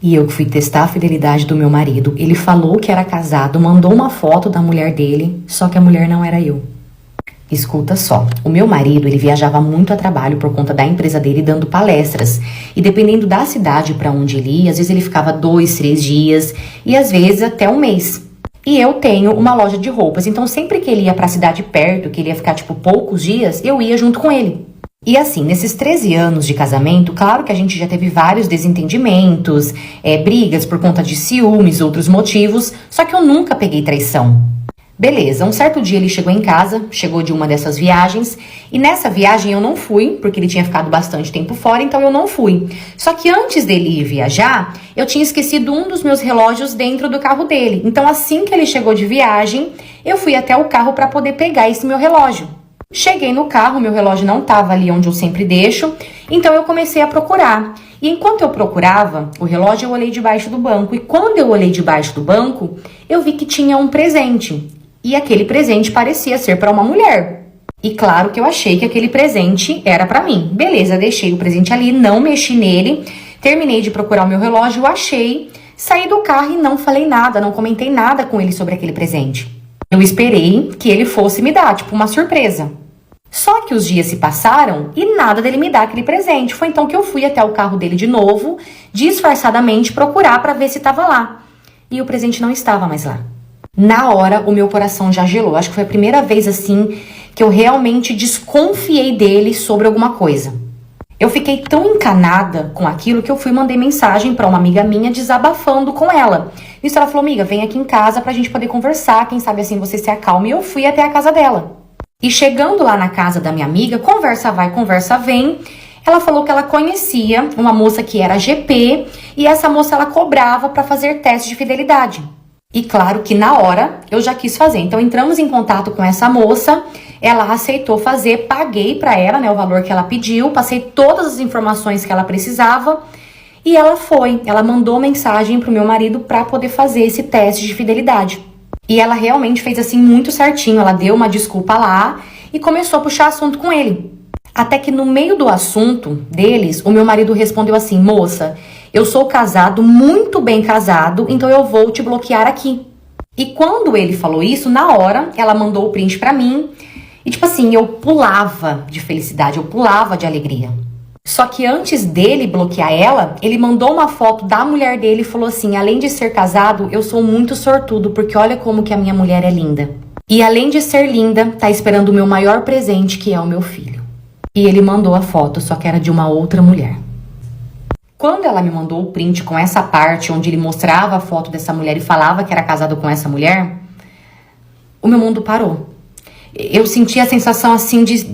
E eu fui testar a fidelidade do meu marido. Ele falou que era casado, mandou uma foto da mulher dele, só que a mulher não era eu. Escuta só, o meu marido, ele viajava muito a trabalho por conta da empresa dele dando palestras. E dependendo da cidade para onde ele ia, às vezes ele ficava 2, 3 dias e às vezes até um mês. E eu tenho uma loja de roupas, então sempre que ele ia pra cidade perto, que ele ia ficar tipo poucos dias, eu ia junto com ele. E assim, nesses 13 anos de casamento, claro que a gente já teve vários desentendimentos, brigas por conta de ciúmes, outros motivos, só que eu nunca peguei traição. Beleza, um certo dia ele chegou em casa, chegou de uma dessas viagens, e nessa viagem eu não fui, porque ele tinha ficado bastante tempo fora, então eu não fui. Só que antes dele ir viajar, eu tinha esquecido um dos meus relógios dentro do carro dele. Então assim que ele chegou de viagem, eu fui até o carro para poder pegar esse meu relógio. Cheguei no carro, meu relógio não estava ali onde eu sempre deixo, então eu comecei a procurar. E enquanto eu procurava o relógio, eu olhei debaixo do banco. E quando eu olhei debaixo do banco, eu vi que tinha um presente. E aquele presente parecia ser para uma mulher. E claro que eu achei que aquele presente era para mim. Beleza, deixei o presente ali, não mexi nele, terminei de procurar o meu relógio, achei, saí do carro e não falei nada, não comentei nada com ele sobre aquele presente. Eu esperei que ele fosse me dar, tipo uma surpresa. Só que os dias se passaram e nada dele me dar aquele presente. Foi então que eu fui até o carro dele de novo, disfarçadamente procurar para ver se estava lá. E o presente não estava mais lá. Na hora, o meu coração já gelou. Acho que foi a primeira vez assim que eu realmente desconfiei dele sobre alguma coisa. Eu fiquei tão encanada com aquilo que eu fui e mandei mensagem para uma amiga minha desabafando com ela. Nisso ela falou, amiga, vem aqui em casa pra gente poder conversar, quem sabe assim você se acalma. E eu fui até a casa dela. E chegando lá na casa da minha amiga, conversa vai, conversa vem, ela falou que ela conhecia uma moça que era GP e essa moça ela cobrava para fazer teste de fidelidade. E claro que na hora eu já quis fazer. Então entramos em contato com essa moça, ela aceitou fazer, paguei para ela, né, o valor que ela pediu, passei todas as informações que ela precisava e ela foi. Ela mandou mensagem pro meu marido para poder fazer esse teste de fidelidade. E ela realmente fez assim muito certinho, ela deu uma desculpa lá e começou a puxar assunto com ele. Até que no meio do assunto deles, o meu marido respondeu assim, moça, eu sou casado, muito bem casado, então eu vou te bloquear aqui. E quando ele falou isso, na hora, ela mandou o print pra mim e tipo assim, eu pulava de felicidade, eu pulava de alegria. Só que antes dele bloquear ela, ele mandou uma foto da mulher dele e falou assim, além de ser casado, eu sou muito sortudo, porque olha como que a minha mulher é linda. E além de ser linda, tá esperando o meu maior presente, que é o meu filho. E ele mandou a foto, só que era de uma outra mulher. Quando ela me mandou o print com essa parte, onde ele mostrava a foto dessa mulher e falava que era casado com essa mulher, o meu mundo parou. Eu senti a sensação assim de,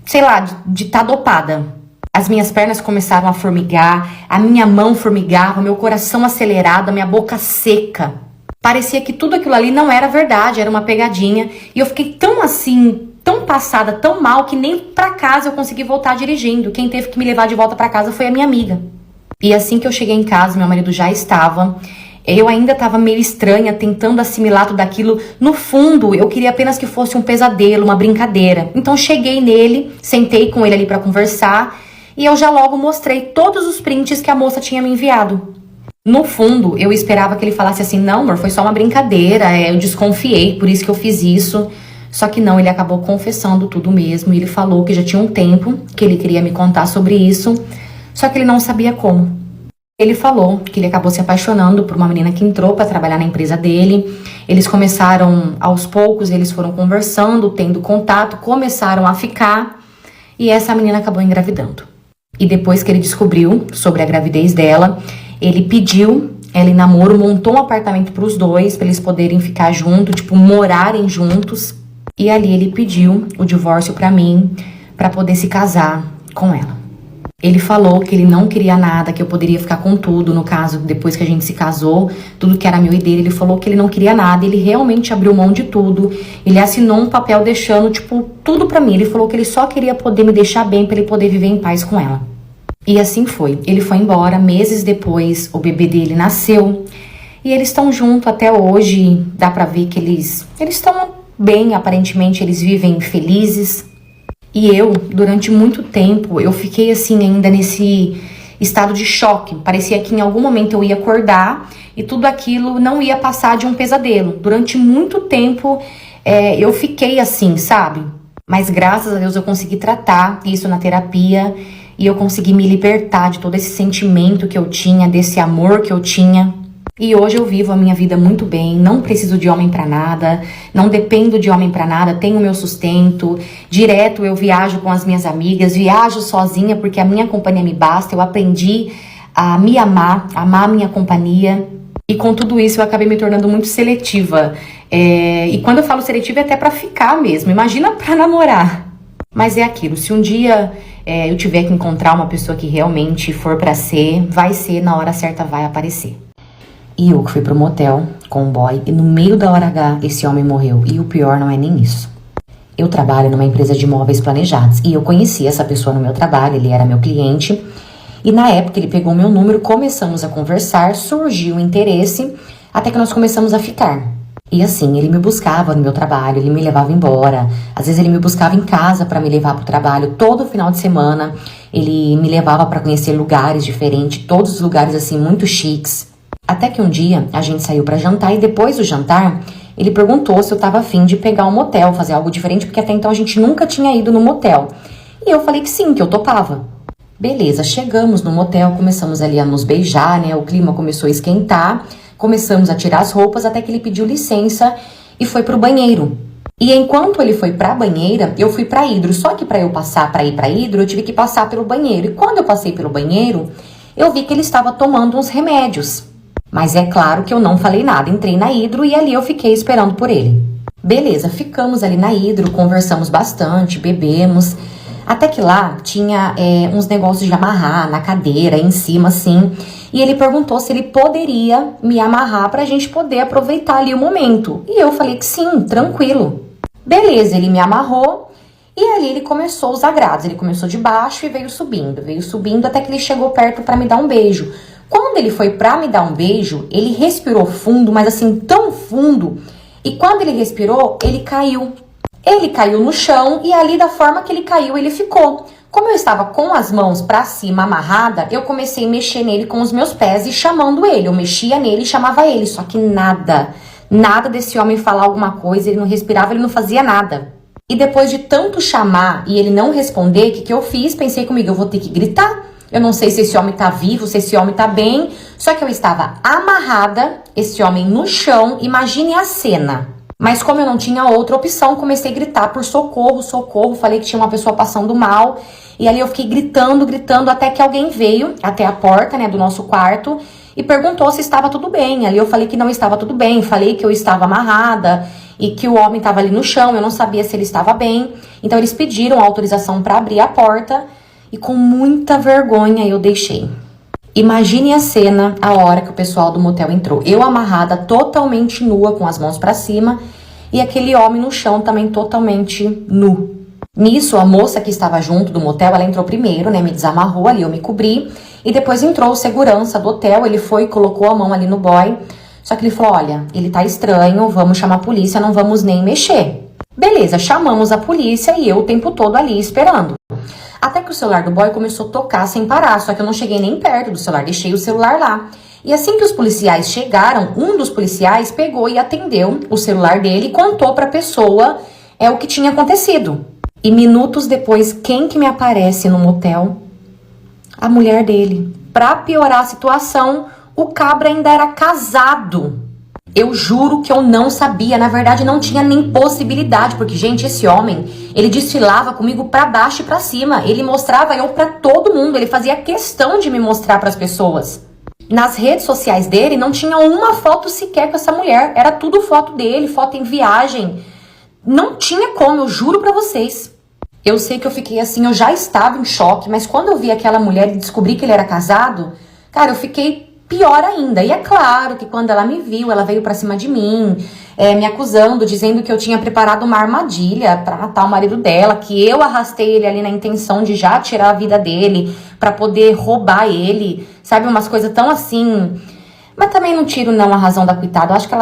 sei lá, de estar dopada. As minhas pernas começaram a formigar, a minha mão formigava, meu coração acelerado, a minha boca seca. Parecia que tudo aquilo ali não era verdade, era uma pegadinha. E eu fiquei tão assim, tão passada, tão mal, que nem pra casa eu consegui voltar dirigindo. Quem teve que me levar de volta pra casa foi a minha amiga. E assim que eu cheguei em casa, meu marido já estava. Eu ainda estava meio estranha, tentando assimilar tudo aquilo. No fundo, eu queria apenas que fosse um pesadelo, uma brincadeira. Então cheguei nele, sentei com ele ali pra conversar. E eu já logo mostrei todos os prints que a moça tinha me enviado. No fundo, eu esperava que ele falasse assim, não, amor, foi só uma brincadeira, eu desconfiei, por isso que eu fiz isso. Só que não, ele acabou confessando tudo mesmo. E ele falou que já tinha um tempo que ele queria me contar sobre isso, só que ele não sabia como. Ele falou que ele acabou se apaixonando por uma menina que entrou para trabalhar na empresa dele. Eles começaram, aos poucos, eles foram conversando, tendo contato, começaram a ficar. E essa menina acabou engravidando. E depois que ele descobriu sobre a gravidez dela, ele pediu ela em namoro, montou um apartamento para os dois, para eles poderem ficar juntos, tipo, morarem juntos. E ali ele pediu o divórcio para mim, para poder se casar com ela. Ele falou que ele não queria nada, que eu poderia ficar com tudo, no caso, depois que a gente se casou, tudo que era meu e dele, ele falou que ele não queria nada, ele realmente abriu mão de tudo, ele assinou um papel deixando, tipo, tudo pra mim, ele falou que ele só queria poder me deixar bem pra ele poder viver em paz com ela. E assim foi, ele foi embora, meses depois, o bebê dele nasceu, e eles estão juntos até hoje, dá pra ver que eles estão bem, aparentemente eles vivem felizes. E eu, durante muito tempo, eu fiquei assim ainda estado de choque. Parecia que em algum momento eu ia acordar e tudo aquilo não ia passar de um pesadelo. Durante muito tempo eu fiquei assim, sabe? Mas graças a Deus eu consegui tratar isso na terapia e eu consegui me libertar de todo esse sentimento que eu tinha, desse amor que eu tinha. E hoje eu vivo a minha vida muito bem, não preciso de homem pra nada, não dependo de homem pra nada, tenho meu sustento, direto eu viajo com as minhas amigas, viajo sozinha porque a minha companhia me basta, eu aprendi a me amar a minha companhia. E com tudo isso eu acabei me tornando muito seletiva. E quando eu falo seletiva é até pra ficar mesmo, imagina pra namorar. Mas é aquilo, se um dia eu tiver que encontrar uma pessoa que realmente for pra ser, vai ser, na hora certa vai aparecer. E eu que fui pro motel com um boy e no meio da hora H esse homem morreu. E o pior não é nem isso. Eu trabalho numa empresa de imóveis planejados e eu conheci essa pessoa no meu trabalho, ele era meu cliente. E na época ele pegou meu número, começamos a conversar, surgiu o interesse, até que nós começamos a ficar. E assim, ele me buscava no meu trabalho, ele me levava embora. Às vezes ele me buscava em casa para me levar pro trabalho. Todo final de semana ele me levava para conhecer lugares diferentes, todos os lugares assim muito chiques. Até que um dia a gente saiu pra jantar e depois do jantar ele perguntou se eu tava afim de pegar um motel, fazer algo diferente, porque até então a gente nunca tinha ido no motel. E eu falei que sim, que eu topava. Beleza, chegamos no motel, começamos ali a nos beijar, né? O clima começou a esquentar, começamos a tirar as roupas até que ele pediu licença e foi pro banheiro. E enquanto ele foi pra banheira, eu fui pra hidro. Só que pra eu passar pra ir pra hidro, eu tive que passar pelo banheiro. E quando eu passei pelo banheiro, eu vi que ele estava tomando uns remédios. Mas é claro que eu não falei nada, entrei na hidro e ali eu fiquei esperando por ele. Beleza, ficamos ali na hidro, conversamos bastante, bebemos, até que lá tinha uns negócios de amarrar na cadeira, em cima assim, e ele perguntou se ele poderia me amarrar pra gente poder aproveitar ali o momento. E eu falei que sim, tranquilo. Beleza, ele me amarrou e ali ele começou os agrados, ele começou de baixo e veio subindo até que ele chegou perto pra me dar um beijo. Quando ele foi pra me dar um beijo, ele respirou fundo, mas assim, tão fundo. E quando ele respirou, ele caiu. Ele caiu no chão e ali da forma que ele caiu, ele ficou. Como eu estava com as mãos pra cima amarrada, eu comecei a mexer nele com os meus pés e chamando ele. Eu mexia nele e chamava ele, só que nada desse homem falar alguma coisa, ele não respirava, ele não fazia nada. E depois de tanto chamar e ele não responder, o que eu fiz? Pensei comigo, eu vou ter que gritar. Eu não sei se esse homem tá vivo, se esse homem tá bem. Só que eu estava amarrada, esse homem no chão. Imagine a cena. Mas como eu não tinha outra opção, comecei a gritar por socorro, socorro. Falei que tinha uma pessoa passando mal. E ali eu fiquei gritando, até que alguém veio até a porta, né, do nosso quarto e perguntou se estava tudo bem. Ali eu falei que não estava tudo bem. Falei que eu estava amarrada e que o homem estava ali no chão. Eu não sabia se ele estava bem. Então eles pediram autorização para abrir a porta. E com muita vergonha eu deixei. Imagine a cena, a hora que o pessoal do motel entrou. Eu amarrada, totalmente nua, com as mãos pra cima. E aquele homem no chão também totalmente nu. Nisso, a moça que estava junto do motel, ela entrou primeiro, né? Me desamarrou ali, eu me cobri. E depois entrou o segurança do hotel, ele foi e colocou a mão ali no boy. Só que ele falou, olha, ele tá estranho, vamos chamar a polícia, não vamos nem mexer. Beleza, chamamos a polícia e eu o tempo todo ali esperando. Até que o celular do boy começou a tocar sem parar, só que eu não cheguei nem perto do celular, deixei o celular lá. E assim que os policiais chegaram, um dos policiais pegou e atendeu o celular dele e contou pra pessoa o que tinha acontecido. E minutos depois, quem que me aparece no motel? A mulher dele. Pra piorar a situação, o cabra ainda era casado. Eu juro que eu não sabia, na verdade não tinha nem possibilidade, porque, gente, esse homem, ele desfilava comigo pra baixo e pra cima, ele mostrava eu pra todo mundo, ele fazia questão de me mostrar pras pessoas. Nas redes sociais dele não tinha uma foto sequer com essa mulher, era tudo foto dele, foto em viagem, não tinha como, eu juro pra vocês. Eu sei que eu fiquei assim, eu já estava em choque, mas quando eu vi aquela mulher e descobri que ele era casado, cara, eu fiquei pior ainda. E é claro que quando ela me viu, ela veio pra cima de mim, me acusando, dizendo que eu tinha preparado uma armadilha pra matar o marido dela, que eu arrastei ele ali na intenção de já tirar a vida dele, pra poder roubar ele, sabe, umas coisas tão assim. Mas também não tiro não a razão da coitada, eu acho que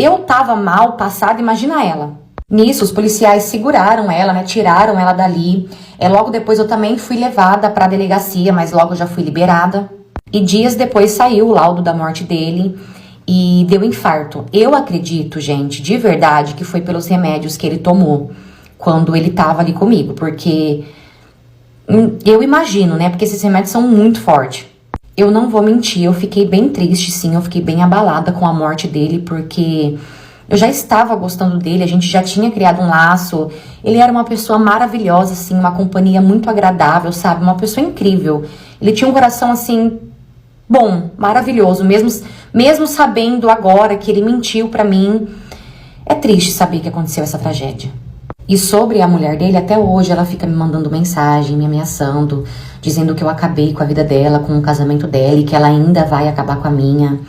eu tava mal passada, imagina ela. Nisso, os policiais seguraram ela, né, tiraram ela dali. Logo depois eu também fui levada para a delegacia, mas logo já fui liberada. E dias depois saiu o laudo da morte dele e deu infarto. Eu acredito, gente, de verdade, que foi pelos remédios que ele tomou quando ele tava ali comigo, porque eu imagino, né, porque esses remédios são muito fortes. Eu não vou mentir, eu fiquei bem triste, sim, eu fiquei bem abalada com a morte dele, porque eu já estava gostando dele, a gente já tinha criado um laço. Ele era uma pessoa maravilhosa, assim, uma companhia muito agradável, sabe? Uma pessoa incrível. Ele tinha um coração, assim, bom, maravilhoso, mesmo sabendo agora que ele mentiu pra mim. É triste saber que aconteceu essa tragédia. E sobre a mulher dele, até hoje ela fica me mandando mensagem, me ameaçando, dizendo que eu acabei com a vida dela, com o casamento dela e que ela ainda vai acabar com a minha.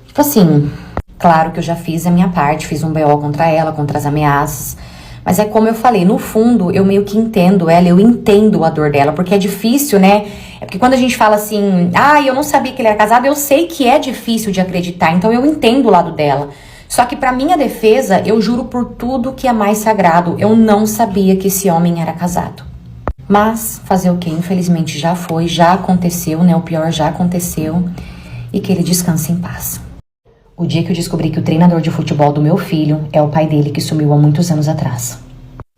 Tipo assim, claro que eu já fiz a minha parte, fiz um BO contra ela, contra as ameaças. Mas é como eu falei, no fundo eu meio que entendo ela, eu entendo a dor dela, porque é difícil, né? É porque quando a gente fala assim, eu não sabia que ele era casado, eu sei que é difícil de acreditar, então eu entendo o lado dela. Só que pra minha defesa, eu juro por tudo que é mais sagrado, eu não sabia que esse homem era casado. Mas fazer o quê? Infelizmente já foi, já aconteceu, né? O pior já aconteceu, e que ele descanse em paz. O dia que eu descobri que o treinador de futebol do meu filho é o pai dele que sumiu há muitos anos atrás.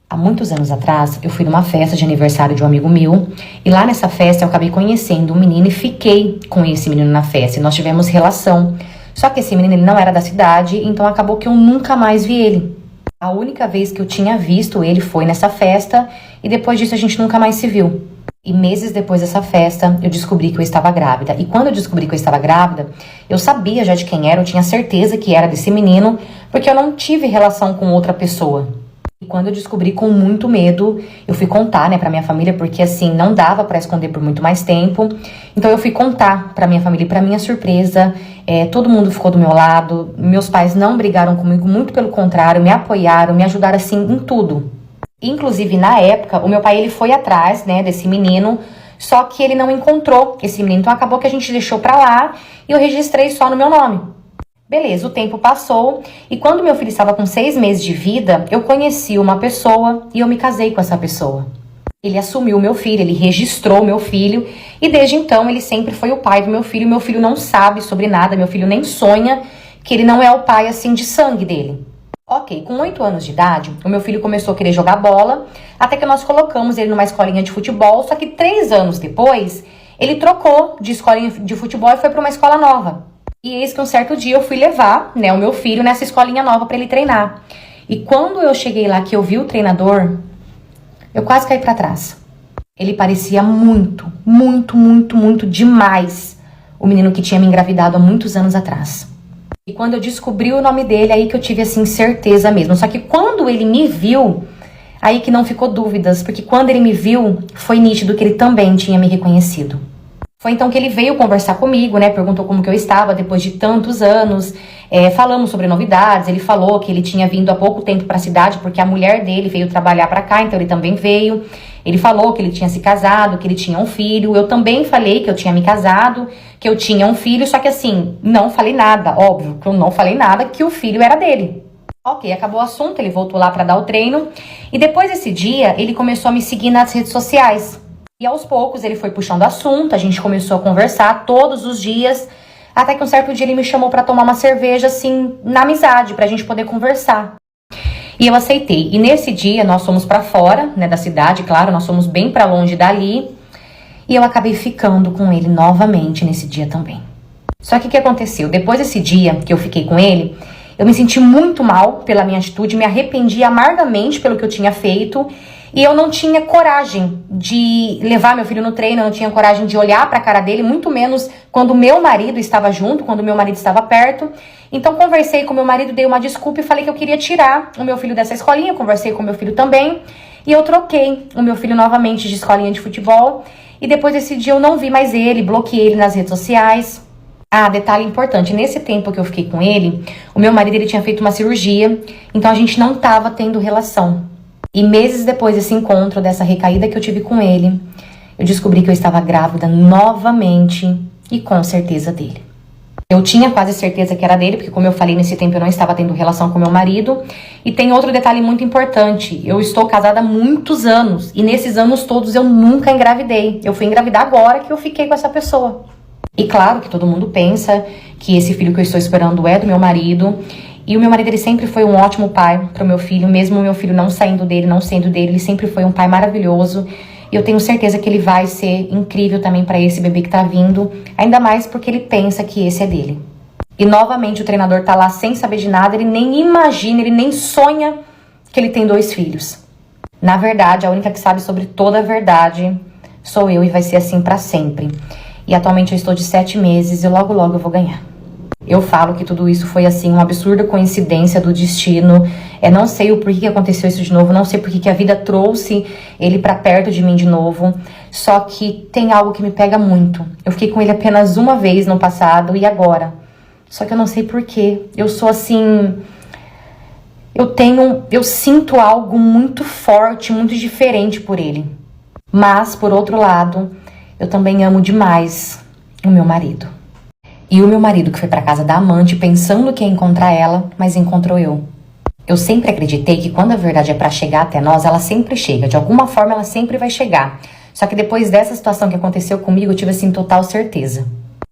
Há muitos anos atrás, eu fui numa festa de aniversário de um amigo meu, e lá nessa festa eu acabei conhecendo um menino e fiquei com esse menino na festa, e nós tivemos relação. Só que esse menino ele não era da cidade, então acabou que eu nunca mais vi ele. A única vez que eu tinha visto ele foi nessa festa, e depois disso a gente nunca mais se viu. E meses depois dessa festa, eu descobri que eu estava grávida. E quando eu descobri que eu estava grávida, eu sabia já de quem era, eu tinha certeza que era desse menino, porque eu não tive relação com outra pessoa. E quando eu descobri, com muito medo, eu fui contar, né, pra minha família, porque assim, não dava pra esconder por muito mais tempo. Então eu fui contar pra minha família, e pra minha surpresa, todo mundo ficou do meu lado, meus pais não brigaram comigo, muito pelo contrário, me apoiaram, me ajudaram assim em tudo. Inclusive, na época, o meu pai ele foi atrás, né, desse menino, só que ele não encontrou esse menino. Então acabou que a gente deixou pra lá e eu registrei só no meu nome. Beleza, o tempo passou e quando meu filho estava com 6 meses de vida, eu conheci uma pessoa e eu me casei com essa pessoa. Ele assumiu o meu filho, ele registrou o meu filho e desde então ele sempre foi o pai do meu filho. Meu filho não sabe sobre nada, meu filho nem sonha que ele não é o pai assim de sangue dele. Ok, com 8 anos de idade, o meu filho começou a querer jogar bola, até que nós colocamos ele numa escolinha de futebol, só que 3 anos depois, ele trocou de escolinha de futebol e foi para uma escola nova. E eis que um certo dia eu fui levar, né, o meu filho nessa escolinha nova para ele treinar. E quando eu cheguei lá que eu vi o treinador, eu quase caí para trás. Ele parecia muito, muito, muito, muito demais o menino que tinha me engravidado há muitos anos atrás. E quando eu descobri o nome dele, aí que eu tive, assim, certeza mesmo. Só que quando ele me viu, aí que não ficou dúvidas. Porque quando ele me viu, foi nítido que ele também tinha me reconhecido. Foi então que ele veio conversar comigo, né? Perguntou como que eu estava depois de tantos anos. Falamos sobre novidades. Ele falou que ele tinha vindo há pouco tempo para a cidade, porque a mulher dele veio trabalhar para cá, então ele também veio. Ele falou que ele tinha se casado, que ele tinha um filho. Eu também falei que eu tinha me casado, que eu tinha um filho, só que assim, não falei nada, óbvio que eu não falei nada, que o filho era dele. Ok, acabou o assunto, ele voltou lá pra dar o treino, e depois desse dia, ele começou a me seguir nas redes sociais. E aos poucos ele foi puxando assunto, a gente começou a conversar todos os dias, até que um certo dia ele me chamou pra tomar uma cerveja, assim, na amizade, pra gente poder conversar. E eu aceitei, e nesse dia nós fomos pra fora, né, da cidade, claro, nós fomos bem pra longe dali, e eu acabei ficando com ele novamente nesse dia também. Só que o que aconteceu? Depois desse dia que eu fiquei com ele, eu me senti muito mal pela minha atitude, me arrependi amargamente pelo que eu tinha feito. E eu não tinha coragem de levar meu filho no treino, eu não tinha coragem de olhar pra cara dele, muito menos quando meu marido estava junto, quando meu marido estava perto. Então conversei com meu marido, dei uma desculpa e falei que eu queria tirar o meu filho dessa escolinha, conversei com meu filho também. E eu troquei o meu filho novamente de escolinha de futebol. E depois desse dia eu não vi mais ele, bloqueei ele nas redes sociais. Ah, detalhe importante, nesse tempo que eu fiquei com ele, o meu marido ele tinha feito uma cirurgia, então a gente não estava tendo relação. E meses depois desse encontro, dessa recaída que eu tive com ele, eu descobri que eu estava grávida novamente e com certeza dele. Eu tinha quase certeza que era dele, porque como eu falei, nesse tempo eu não estava tendo relação com meu marido. E tem outro detalhe muito importante. Eu estou casada há muitos anos. E nesses anos todos eu nunca engravidei. Eu fui engravidar agora que eu fiquei com essa pessoa. E claro que todo mundo pensa que esse filho que eu estou esperando é do meu marido. E o meu marido, ele sempre foi um ótimo pai pro meu filho. Mesmo o meu filho não saindo dele, não sendo dele, ele sempre foi um pai maravilhoso. E eu tenho certeza que ele vai ser incrível também para esse bebê que tá vindo. Ainda mais porque ele pensa que esse é dele. E novamente o treinador tá lá sem saber de nada. Ele nem imagina, ele nem sonha que ele tem 2 filhos. Na verdade, a única que sabe sobre toda a verdade sou eu e vai ser assim para sempre. E atualmente eu estou de 7 meses e logo logo eu vou ganhar. Eu falo que tudo isso foi assim uma absurda coincidência do destino. Não sei o porquê que aconteceu isso de novo, não sei porquê que a vida trouxe ele pra perto de mim de novo. Só que tem algo que me pega muito. Eu fiquei com ele apenas uma vez no passado e agora. Só que eu não sei porquê. Eu sou assim... Eu sinto algo muito forte, muito diferente por ele. Mas, por outro lado, eu também amo demais o meu marido. E o meu marido que foi pra casa da amante pensando que ia encontrar ela, mas encontrou eu. Eu sempre acreditei que quando a verdade é pra chegar até nós, ela sempre chega. De alguma forma, ela sempre vai chegar. Só que depois dessa situação que aconteceu comigo, eu tive assim total certeza.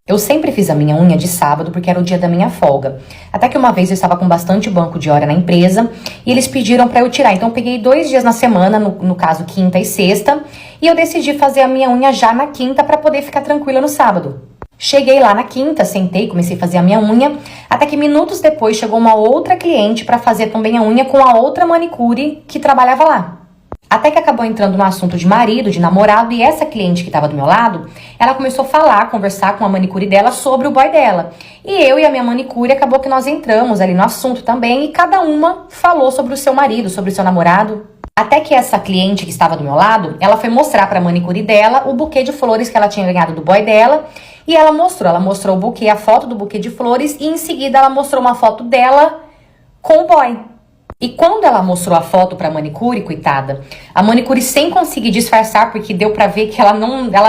Eu sempre fiz a minha unha de sábado porque era o dia da minha folga. Até que uma vez eu estava com bastante banco de hora na empresa e eles pediram pra eu tirar. Então eu peguei 2 dias na semana, no caso quinta e sexta, e eu decidi fazer a minha unha já na quinta pra poder ficar tranquila no sábado. Cheguei lá na quinta, sentei, comecei a fazer a minha unha, até que minutos depois chegou uma outra cliente para fazer também a unha com a outra manicure que trabalhava lá. Até que acabou entrando no assunto de marido, de namorado, e essa cliente que estava do meu lado, ela começou a falar, conversar com a manicure dela sobre o boy dela. E eu e a minha manicure, acabou que nós entramos ali no assunto também, e cada uma falou sobre o seu marido, sobre o seu namorado. Até que essa cliente que estava do meu lado, ela foi mostrar para a manicure dela o buquê de flores que ela tinha ganhado do boy dela. E ela mostrou o buquê, a foto do buquê de flores, e em seguida ela mostrou uma foto dela com o boy. E quando ela mostrou a foto pra manicure, coitada, a manicure sem conseguir disfarçar, porque deu pra ver que ela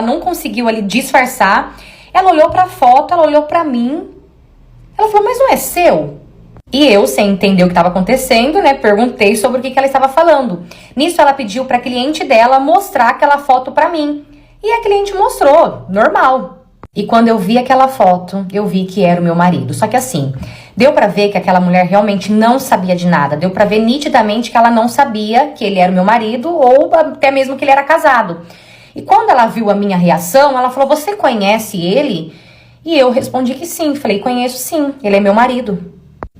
não conseguiu ali disfarçar, ela olhou pra foto, ela olhou pra mim, ela falou, mas não é seu? E eu, sem entender o que estava acontecendo, né, perguntei sobre o que ela estava falando. Nisso ela pediu pra cliente dela mostrar aquela foto pra mim. E a cliente mostrou, normal. E quando eu vi aquela foto, eu vi que era o meu marido. Só que assim, deu pra ver que aquela mulher realmente não sabia de nada. Deu pra ver nitidamente que ela não sabia que ele era o meu marido ou até mesmo que ele era casado. E quando ela viu a minha reação, ela falou, você conhece ele? E eu respondi que sim. Falei, conheço sim, ele é meu marido.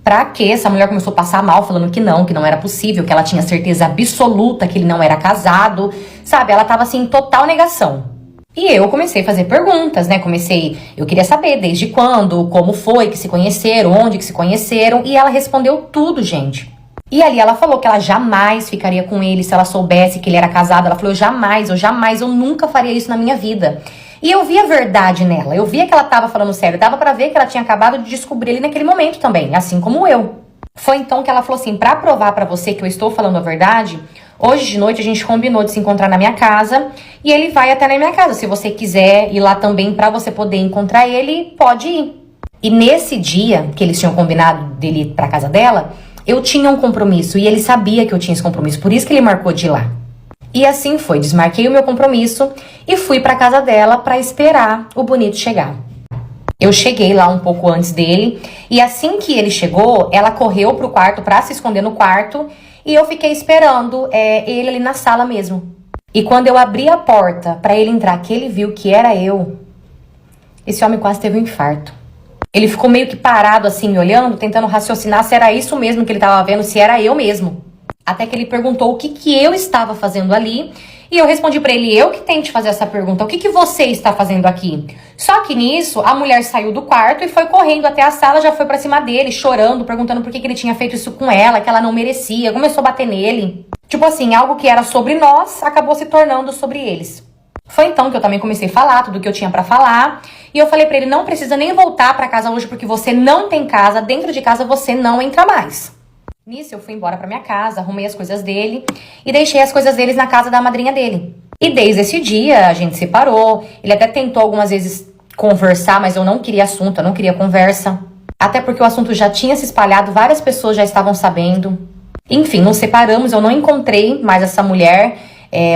Pra quê? Essa mulher começou a passar mal, falando que não era possível, que ela tinha certeza absoluta que ele não era casado. Sabe, ela tava assim em total negação. E eu comecei a fazer perguntas, né? Eu queria saber desde quando, como foi que se conheceram, onde que se conheceram. E ela respondeu tudo, gente. E ali ela falou que ela jamais ficaria com ele se ela soubesse que ele era casado. Ela falou, eu nunca faria isso na minha vida. E eu vi a verdade nela, eu via que ela tava falando sério. Dava pra ver que ela tinha acabado de descobrir ele naquele momento também, assim como eu. Foi então que ela falou assim, pra provar pra você que eu estou falando a verdade, hoje de noite a gente combinou de se encontrar na minha casa e ele vai até na minha casa. Se você quiser ir lá também pra você poder encontrar ele, pode ir. E nesse dia que eles tinham combinado dele ir pra casa dela, eu tinha um compromisso e ele sabia que eu tinha esse compromisso, por isso que ele marcou de ir lá. E assim foi, desmarquei o meu compromisso e fui pra casa dela pra esperar o bonito chegar. Eu cheguei lá um pouco antes dele e assim que ele chegou, ela correu pro quarto pra se esconder no quarto e eu fiquei esperando ele ali na sala mesmo. E quando eu abri a porta pra ele entrar, que ele viu que era eu, esse homem quase teve um infarto. Ele ficou meio que parado assim, me olhando, tentando raciocinar se era isso mesmo que ele tava vendo, se era eu mesmo. Até que ele perguntou o que eu estava fazendo ali. E eu respondi pra ele, eu que tenho que te fazer essa pergunta, o que você está fazendo aqui? Só que nisso, a mulher saiu do quarto e foi correndo até a sala, já foi pra cima dele, chorando, perguntando por que ele tinha feito isso com ela, que ela não merecia, começou a bater nele. Tipo assim, algo que era sobre nós, acabou se tornando sobre eles. Foi então que eu também comecei a falar tudo que eu tinha pra falar. E eu falei pra ele, não precisa nem voltar pra casa hoje, porque você não tem casa, dentro de casa você não entra mais. Nisso eu fui embora pra minha casa, arrumei as coisas dele e deixei as coisas deles na casa da madrinha dele. E desde esse dia a gente separou, ele até tentou algumas vezes conversar, mas eu não queria assunto, eu não queria conversa. Até porque o assunto já tinha se espalhado, várias pessoas já estavam sabendo. Enfim, nos separamos, eu não encontrei mais essa mulher,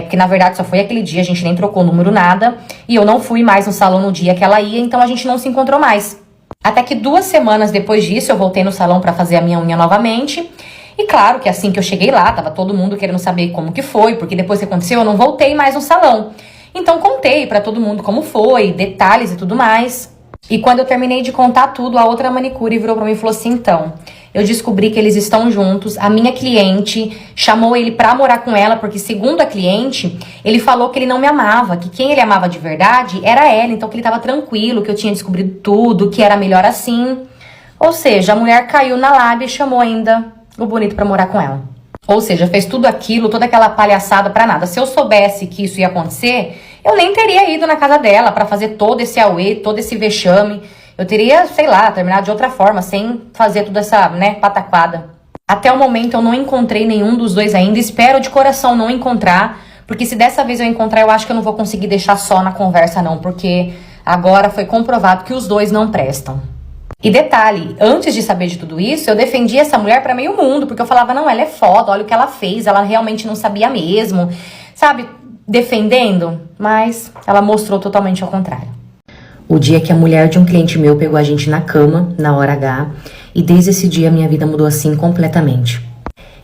porque na verdade só foi aquele dia, a gente nem trocou número, nada. E eu não fui mais no salão no dia que ela ia, então a gente não se encontrou mais. Até que 2 semanas depois disso, eu voltei no salão pra fazer a minha unha novamente. E claro que assim que eu cheguei lá, tava todo mundo querendo saber como que foi, porque depois que aconteceu eu não voltei mais no salão. Então contei pra todo mundo como foi, detalhes e tudo mais. E quando eu terminei de contar tudo, a outra manicure virou pra mim e falou assim, então, eu descobri que eles estão juntos, a minha cliente chamou ele pra morar com ela, porque segundo a cliente, ele falou que ele não me amava, que quem ele amava de verdade era ela, então que ele tava tranquilo, que eu tinha descobrido tudo, que era melhor assim. Ou seja, a mulher caiu na lábia e chamou ainda o bonito pra morar com ela. Ou seja, fez tudo aquilo, toda aquela palhaçada pra nada. Se eu soubesse que isso ia acontecer, eu nem teria ido na casa dela pra fazer todo esse auê, todo esse vexame. Eu teria, sei lá, terminado de outra forma, sem fazer toda essa, pataquada. Até o momento eu não encontrei nenhum dos dois ainda, espero de coração não encontrar, porque se dessa vez eu encontrar, eu acho que eu não vou conseguir deixar só na conversa não, porque agora foi comprovado que os dois não prestam. E detalhe, antes de saber de tudo isso, eu defendia essa mulher pra meio mundo, porque eu falava, não, ela é foda, olha o que ela fez, ela realmente não sabia mesmo, sabe, defendendo, mas ela mostrou totalmente ao contrário. O dia que a mulher de um cliente meu pegou a gente na cama, na hora H, e desde esse dia minha vida mudou assim completamente.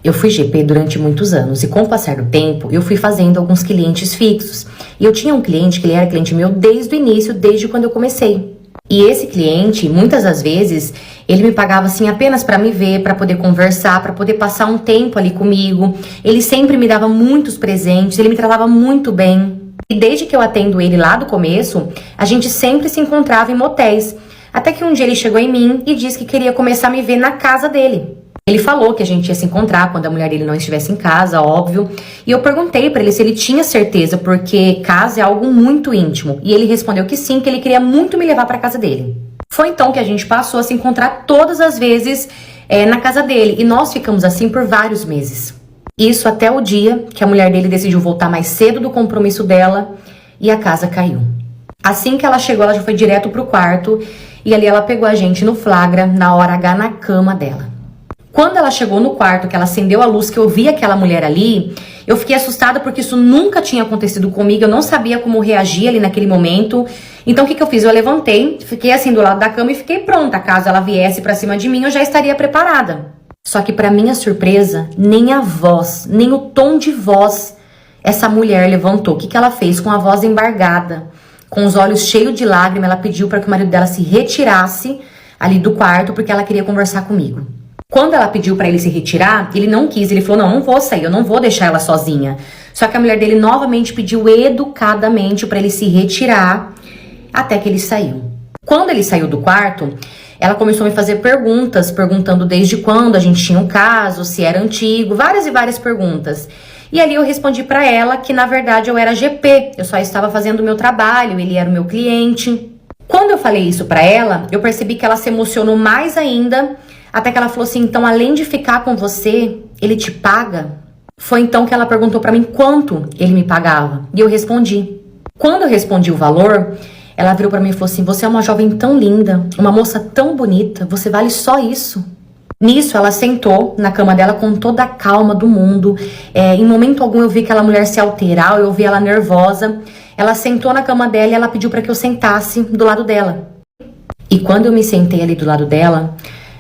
Eu fui GP durante muitos anos e com o passar do tempo eu fui fazendo alguns clientes fixos. E eu tinha um cliente que ele era cliente meu desde o início, desde quando eu comecei. E esse cliente, muitas das vezes, ele me pagava assim apenas para me ver, para poder conversar, para poder passar um tempo ali comigo. Ele sempre me dava muitos presentes, ele me tratava muito bem. E desde que eu atendo ele lá do começo, a gente sempre se encontrava em motéis. Até que um dia ele chegou em mim e disse que queria começar a me ver na casa dele. Ele falou que a gente ia se encontrar quando a mulher dele não estivesse em casa, óbvio. E eu perguntei pra ele se ele tinha certeza, porque casa é algo muito íntimo. E ele respondeu que sim, que ele queria muito me levar pra casa dele. Foi então que a gente passou a se encontrar todas as vezes na casa dele. E nós ficamos assim por vários meses. Isso até o dia que a mulher dele decidiu voltar mais cedo do compromisso dela e a casa caiu. Assim que ela chegou, ela já foi direto pro quarto e ali ela pegou a gente no flagra, na hora H, na cama dela. Quando ela chegou no quarto, que ela acendeu a luz, que eu vi aquela mulher ali, eu fiquei assustada porque isso nunca tinha acontecido comigo, eu não sabia como reagir ali naquele momento. Então o que eu fiz? Eu levantei, fiquei assim do lado da cama e fiquei pronta. Caso ela viesse pra cima de mim, eu já estaria preparada. Só que pra minha surpresa, nem a voz, nem o tom de voz essa mulher levantou. O que ela fez? Com a voz embargada, com os olhos cheios de lágrimas, ela pediu para que o marido dela se retirasse ali do quarto porque ela queria conversar comigo. Quando ela pediu pra ele se retirar, ele não quis, ele falou, não vou sair, eu não vou deixar ela sozinha. Só que a mulher dele novamente pediu educadamente pra ele se retirar, até que ele saiu. Quando ele saiu do quarto, ela começou a me fazer perguntas, perguntando desde quando a gente tinha um caso, se era antigo, várias e várias perguntas. E ali eu respondi pra ela que na verdade eu era GP, eu só estava fazendo o meu trabalho, ele era o meu cliente. Quando eu falei isso pra ela, eu percebi que ela se emocionou mais ainda, até que ela falou assim, então além de ficar com você, ele te paga? Foi então que ela perguntou pra mim quanto ele me pagava. E eu respondi. Quando eu respondi o valor, ela virou pra mim e falou assim, você é uma jovem tão linda, uma moça tão bonita, você vale só isso. Nisso, ela sentou na cama dela com toda a calma do mundo. Em momento algum eu vi aquela mulher se alterar, eu vi ela nervosa. Ela sentou na cama dela e ela pediu pra que eu sentasse do lado dela. E quando eu me sentei ali do lado dela,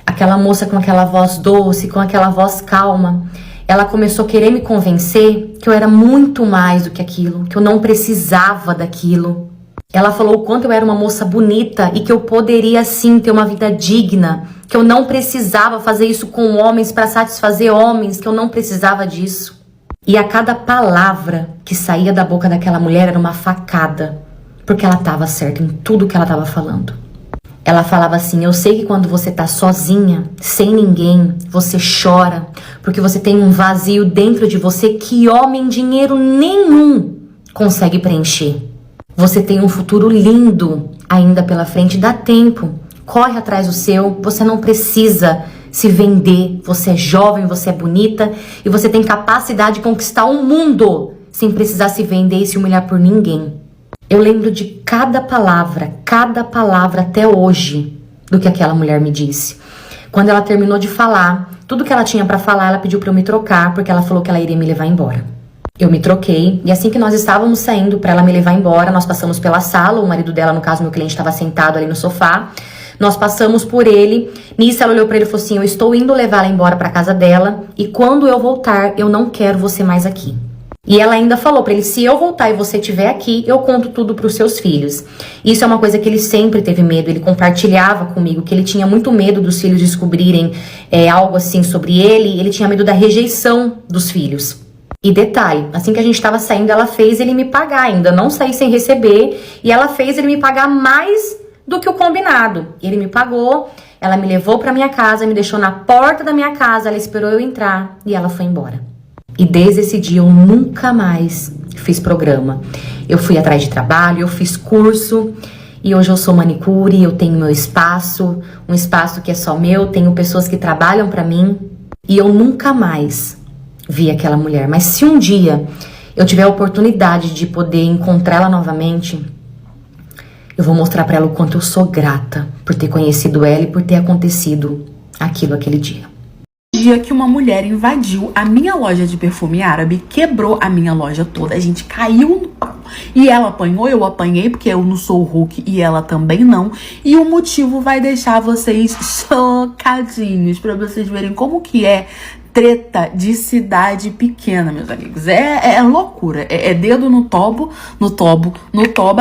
aquela moça com aquela voz doce, com aquela voz calma, ela começou a querer me convencer que eu era muito mais do que aquilo, que eu não precisava daquilo. Ela falou o quanto eu era uma moça bonita e que eu poderia sim ter uma vida digna, que eu não precisava fazer isso com homens para satisfazer homens, que eu não precisava disso. E a cada palavra que saía da boca daquela mulher era uma facada, porque ela estava certa em tudo que ela estava falando. Ela falava assim, eu sei que quando você tá sozinha, sem ninguém, você chora, porque você tem um vazio dentro de você que homem, dinheiro nenhum consegue preencher. Você tem um futuro lindo ainda pela frente, dá tempo, corre atrás do seu, você não precisa se vender, você é jovem, você é bonita e você tem capacidade de conquistar o mundo sem precisar se vender e se humilhar por ninguém. Eu lembro de cada palavra até hoje do que aquela mulher me disse. Quando ela terminou de falar, tudo que ela tinha pra falar, ela pediu pra eu me trocar, porque ela falou que ela iria me levar embora. Eu me troquei, e assim que nós estávamos saindo pra ela me levar embora, nós passamos pela sala, o marido dela, no caso, meu cliente, estava sentado ali no sofá. Nós passamos por ele, nisso ela olhou pra ele e falou assim: eu estou indo levar ela embora pra casa dela, e quando eu voltar, eu não quero você mais aqui. E ela ainda falou pra ele: se eu voltar e você estiver aqui, eu conto tudo pros seus filhos. Isso é uma coisa que ele sempre teve medo. Ele compartilhava comigo que ele tinha muito medo dos filhos descobrirem algo assim sobre ele. Ele tinha medo da rejeição dos filhos. E detalhe, assim que a gente estava saindo, ela fez ele me pagar. Ainda não saí sem receber. E ela fez ele me pagar mais do que o combinado. Ele me pagou, ela me levou pra minha casa, me deixou na porta da minha casa. Ela esperou eu entrar e ela foi embora. E desde esse dia eu nunca mais fiz programa. Eu fui atrás de trabalho, eu fiz curso e hoje eu sou manicure, eu tenho meu espaço, um espaço que é só meu, tenho pessoas que trabalham pra mim e eu nunca mais vi aquela mulher. Mas se um dia eu tiver a oportunidade de poder encontrá-la novamente, eu vou mostrar pra ela o quanto eu sou grata por ter conhecido ela e por ter acontecido aquele dia. Dia que uma mulher invadiu a minha loja de perfume árabe, quebrou a minha loja toda, a gente caiu no pau. E ela apanhou, eu apanhei, porque eu não sou o Hulk e ela também não. E o motivo vai deixar vocês chocadinhos, pra vocês verem como que é treta de cidade pequena, meus amigos. É loucura, é dedo no toba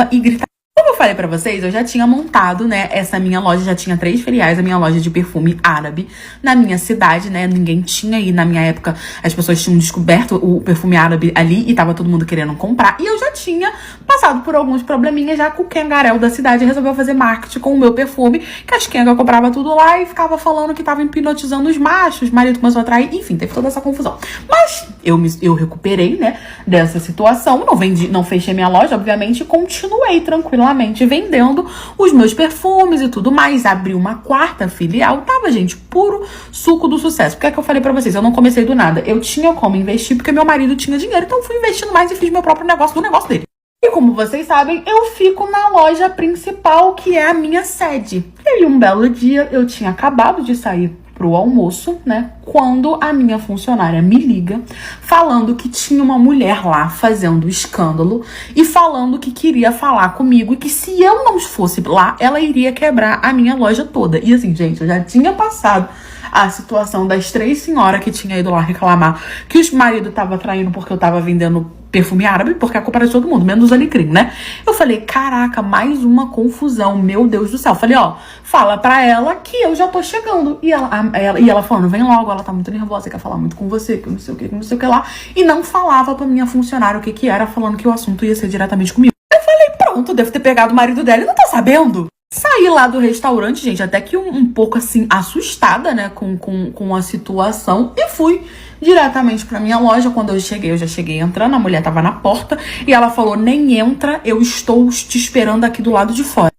e gritar. Como eu falei pra vocês, eu já tinha montado, né, essa minha loja, já tinha 3 filiais, a minha loja de perfume árabe na minha cidade, né, ninguém tinha, e na minha época as pessoas tinham descoberto o perfume árabe ali e tava todo mundo querendo comprar, e eu já tinha passado por alguns probleminhas já com o Kengarel da cidade, resolveu fazer marketing com o meu perfume, que as Kenga comprava tudo lá e ficava falando que tava hipnotizando os machos, o marido começou a atrair, enfim, teve toda essa confusão. Mas eu recuperei, né, dessa situação, não fechei minha loja, obviamente, e continuei tranquilamente vendendo os meus perfumes e tudo mais. Abri uma 4ª filial, tava, gente, puro suco do sucesso. Porque é que eu falei pra vocês, eu não comecei do nada, eu tinha como investir porque meu marido tinha dinheiro, então eu fui investindo mais e fiz meu próprio negócio do negócio dele. E como vocês sabem, eu fico na loja principal, que é a minha sede. E aí um belo dia, eu tinha acabado de sair pro almoço, né, quando a minha funcionária me liga falando que tinha uma mulher lá fazendo escândalo e falando que queria falar comigo e que se eu não fosse lá, ela iria quebrar a minha loja toda. E assim, gente, eu já tinha passado a situação das 3 senhoras que tinha ido lá reclamar que o marido tava traindo porque eu tava vendendo perfume árabe, porque a culpa era de todo mundo, menos o alecrim, né? Eu falei, caraca, mais uma confusão, meu Deus do céu. Eu falei, ó, fala pra ela que eu já tô chegando. E ela falando, vem logo, ela tá muito nervosa, quer falar muito com você, que não sei o que, não sei o que lá. E não falava pra minha funcionária o que era, falando que o assunto ia ser diretamente comigo. Eu falei, pronto, devo ter pegado o marido dela e não tá sabendo. Saí lá do restaurante, gente, até que um pouco assim, assustada, né, com a situação, e fui diretamente pra minha loja. Quando eu já cheguei entrando, a mulher tava na porta e ela falou, nem entra, eu estou te esperando aqui do lado de fora.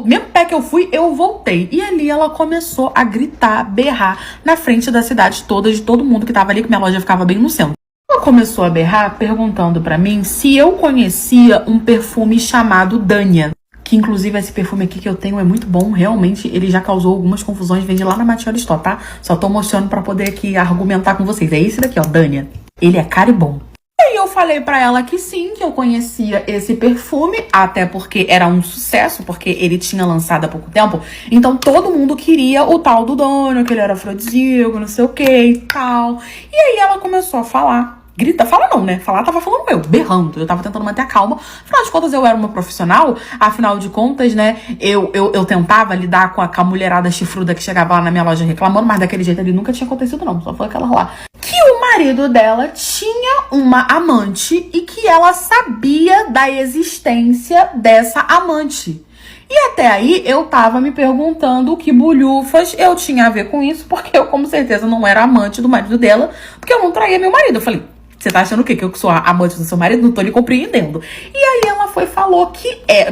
Mesmo pé que eu fui, eu voltei. E ali ela começou a gritar, berrar na frente da cidade toda, de todo mundo que tava ali, que minha loja ficava bem no centro. Ela começou a berrar, perguntando pra mim se eu conhecia um perfume chamado Dania. Que inclusive esse perfume aqui que eu tenho é muito bom, realmente ele já causou algumas confusões, vende lá na Matioli Store, tá? Só tô mostrando pra poder aqui argumentar com vocês. É esse daqui, ó, Dania. Ele é caro e bom. E eu falei pra ela que sim, que eu conhecia esse perfume, até porque era um sucesso, porque ele tinha lançado há pouco tempo. Então todo mundo queria o tal do Dania, que ele era afrodisíaco, não sei o que e tal. E aí ela começou a falar. Fala não, né? Falar tava falando eu, berrando. Eu tava tentando manter a calma. Afinal de contas, eu era uma profissional. Afinal de contas, né? Eu tentava lidar com a mulherada chifruda que chegava lá na minha loja reclamando, mas daquele jeito ali nunca tinha acontecido, não. Só foi aquela lá. Que o marido dela tinha uma amante e que ela sabia da existência dessa amante. E até aí eu tava me perguntando que bulhufas eu tinha a ver com isso, porque eu com certeza não era amante do marido dela, porque eu não traía meu marido. Eu falei, você tá achando o quê? Que eu sou a amante do seu marido? Não tô lhe compreendendo. E aí ela falou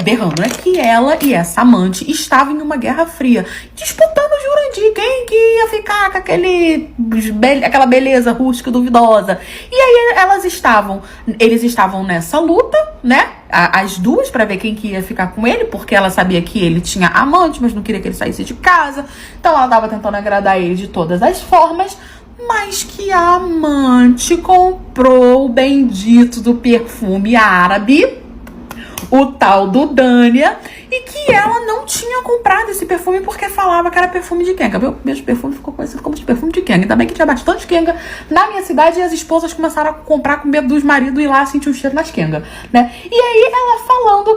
berrando, né? Que ela e essa amante estavam em uma guerra fria, disputando o Jurandir, quem que ia ficar com aquela beleza rústica e duvidosa. E aí eles estavam nessa luta, né? As duas, pra ver quem que ia ficar com ele, porque ela sabia que ele tinha amante, mas não queria que ele saísse de casa. Então ela tava tentando agradar ele de todas as formas. Mas que a amante comprou o bendito do perfume árabe, o tal do Dânia, e que ela não tinha comprado esse perfume porque falava que era perfume de Kenga. Meu perfume ficou conhecido como de perfume de Kenga. Ainda bem que tinha bastante Kenga na minha cidade e as esposas começaram a comprar com medo dos maridos ir lá sentir o cheiro nas Kenga, né? E aí ela falando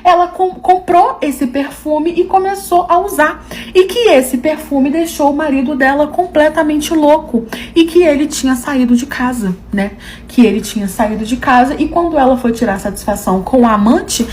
ela comprou esse perfume e começou a usar. E que esse perfume deixou o marido dela completamente louco. E que ele tinha saído de casa, né? Que ele tinha saído de casa e quando ela foi tirar satisfação com a amante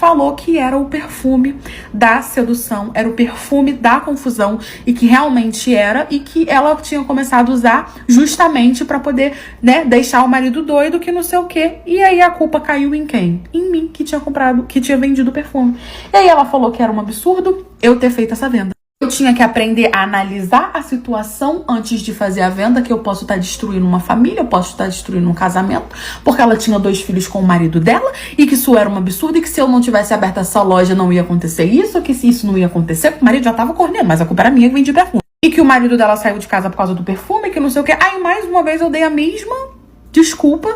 falou que era o perfume da sedução, era o perfume da confusão e que realmente era e que ela tinha começado a usar justamente pra poder, né, deixar o marido doido, que não sei o quê. E aí a culpa caiu em quem? Em mim, que tinha vendido o perfume. E aí ela falou que era um absurdo eu ter feito essa venda. Eu tinha que aprender a analisar a situação antes de fazer a venda, que eu posso estar destruindo uma família, eu posso estar destruindo um casamento, porque ela tinha 2 filhos com o marido dela, e que isso era um absurdo, e que se eu não tivesse aberto essa loja não ia acontecer isso, que se isso não ia acontecer, porque o marido já tava cornendo, mas a culpa era minha que vendi perfume. E que o marido dela saiu de casa por causa do perfume, que não sei o que. Aí mais uma vez eu dei a mesma desculpa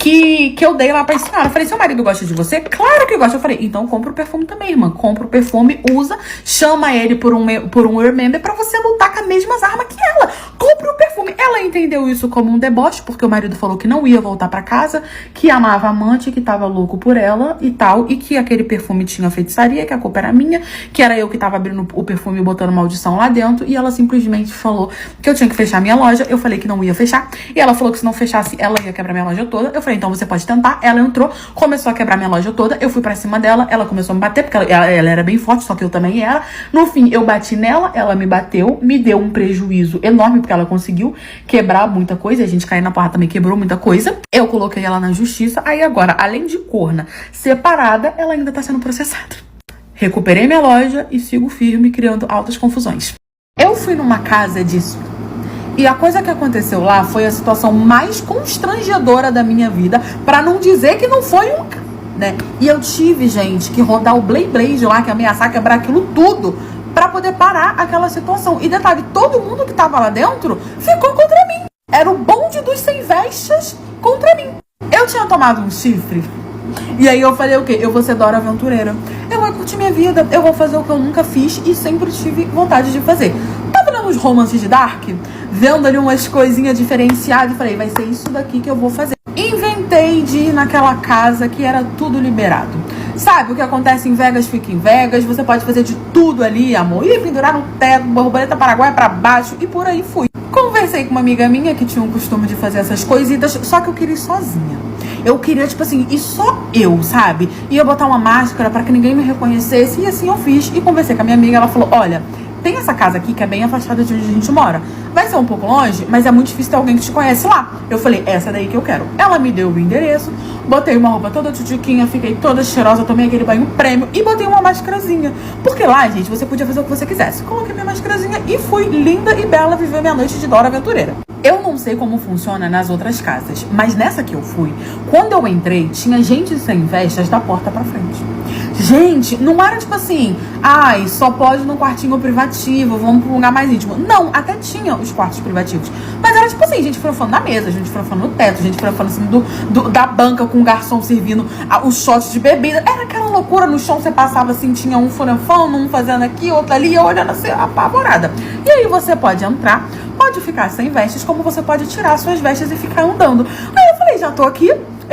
que eu dei lá pra senhora. Eu falei, seu marido gosta de você? Claro que gosta. Eu falei, então compra o perfume também, irmã. Compra o perfume, usa, chama ele por um remember pra você lutar com as mesmas armas que ela. Compra o perfume. Ela entendeu isso como um deboche, porque o marido falou que não ia voltar pra casa, que amava a amante, que tava louco por ela e tal, e que aquele perfume tinha feitiçaria, que a culpa era minha, que era eu que tava abrindo o perfume e botando maldição lá dentro, e ela simplesmente falou que eu tinha que fechar minha loja. Eu falei que não ia fechar, e ela falou que se não fechasse, ela ia quebrar minha loja toda. Eu falei, então você pode tentar. Ela entrou, começou a quebrar minha loja toda, eu fui pra cima dela, ela começou a me bater, porque ela era bem forte, só que eu também era. No fim, eu bati nela, ela me bateu, me deu um prejuízo enorme, porque ela conseguiu quebrar muita coisa, a gente caiu na porrada também, quebrou muita coisa. Eu coloquei ela na justiça, aí agora, além de corna separada, ela ainda tá sendo processada. Recuperei minha loja e sigo firme, criando altas confusões. Eu fui numa casa disso. E a coisa que aconteceu lá foi a situação mais constrangedora da minha vida, pra não dizer que não foi né? E eu tive, gente, que rodar o Blade lá, que ameaçar quebrar aquilo tudo, pra poder parar aquela situação. E detalhe, todo mundo que tava lá dentro ficou contra mim. Era o bonde dos sem vestas contra mim. Eu tinha tomado um chifre. E aí eu falei o quê? Eu vou ser Dora Aventureira. Eu vou curtir minha vida, eu vou fazer o que eu nunca fiz e sempre tive vontade de fazer. Tava lendo uns romances de Dark, vendo ali umas coisinhas diferenciadas e falei, vai ser isso daqui que eu vou fazer. Inventei de ir naquela casa que era tudo liberado. Sabe, o que acontece em Vegas fica em Vegas, você pode fazer de tudo ali, amor. E pendurar no teto, borboleta paraguaia pra baixo e por aí fui. Conversei com uma amiga minha que tinha um costume de fazer essas coisitas, só que eu queria ir sozinha. Eu queria, tipo assim, ir só eu, sabe? Ia botar uma máscara pra que ninguém me reconhecesse e assim eu fiz. E conversei com a minha amiga, ela falou, olha, tem essa casa aqui que é bem afastada de onde a gente mora. Vai ser um pouco longe, mas é muito difícil ter alguém que te conhece lá. Eu falei, essa daí que eu quero. Ela me deu o endereço, botei uma roupa toda tchutchuquinha, fiquei toda cheirosa, tomei aquele banho prêmio e botei uma máscarazinha. Porque lá, gente, você podia fazer o que você quisesse. Coloquei minha máscarazinha e fui linda e bela viver minha noite de Dora Aventureira. Eu não sei como funciona nas outras casas, mas nessa que eu fui, quando eu entrei, tinha gente sem vestas da porta pra frente. Gente, não era tipo assim, ai, só pode no quartinho privativo, vamos pra um lugar mais íntimo. Não, até tinha os quartos privativos. Mas era tipo assim, gente frofando na mesa, gente frofando no teto, gente frofando assim da banca com o garçom servindo o shot de bebida. Era aquela loucura, no chão você passava assim, tinha um furafão, um fazendo aqui, outro ali, eu olhando assim, apavorada. E aí você pode entrar, pode ficar sem vestes, como você pode tirar suas vestes e ficar andando. Aí eu falei, eu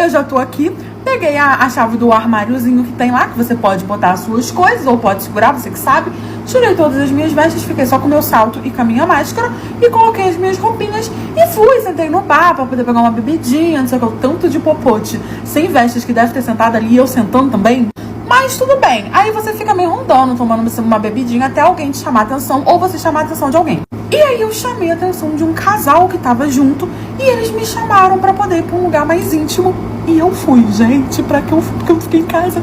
já tô aqui. Peguei a chave do armáriozinho que tem lá, que você pode botar as suas coisas, ou pode segurar, você que sabe. Tirei todas as minhas vestes, fiquei só com o meu salto e com a minha máscara, e coloquei as minhas roupinhas, e fui, sentei no bar pra poder pegar uma bebidinha, não sei o que, o tanto de popote sem vestes que deve ter sentado ali, e eu sentando também. Mas tudo bem, aí você fica meio rondando, tomando uma bebidinha até alguém te chamar a atenção, ou você chamar a atenção de alguém. E aí eu chamei a atenção de um casal que tava junto, e eles me chamaram pra poder ir pra um lugar mais íntimo. E eu fui, gente, porque eu fiquei em casa.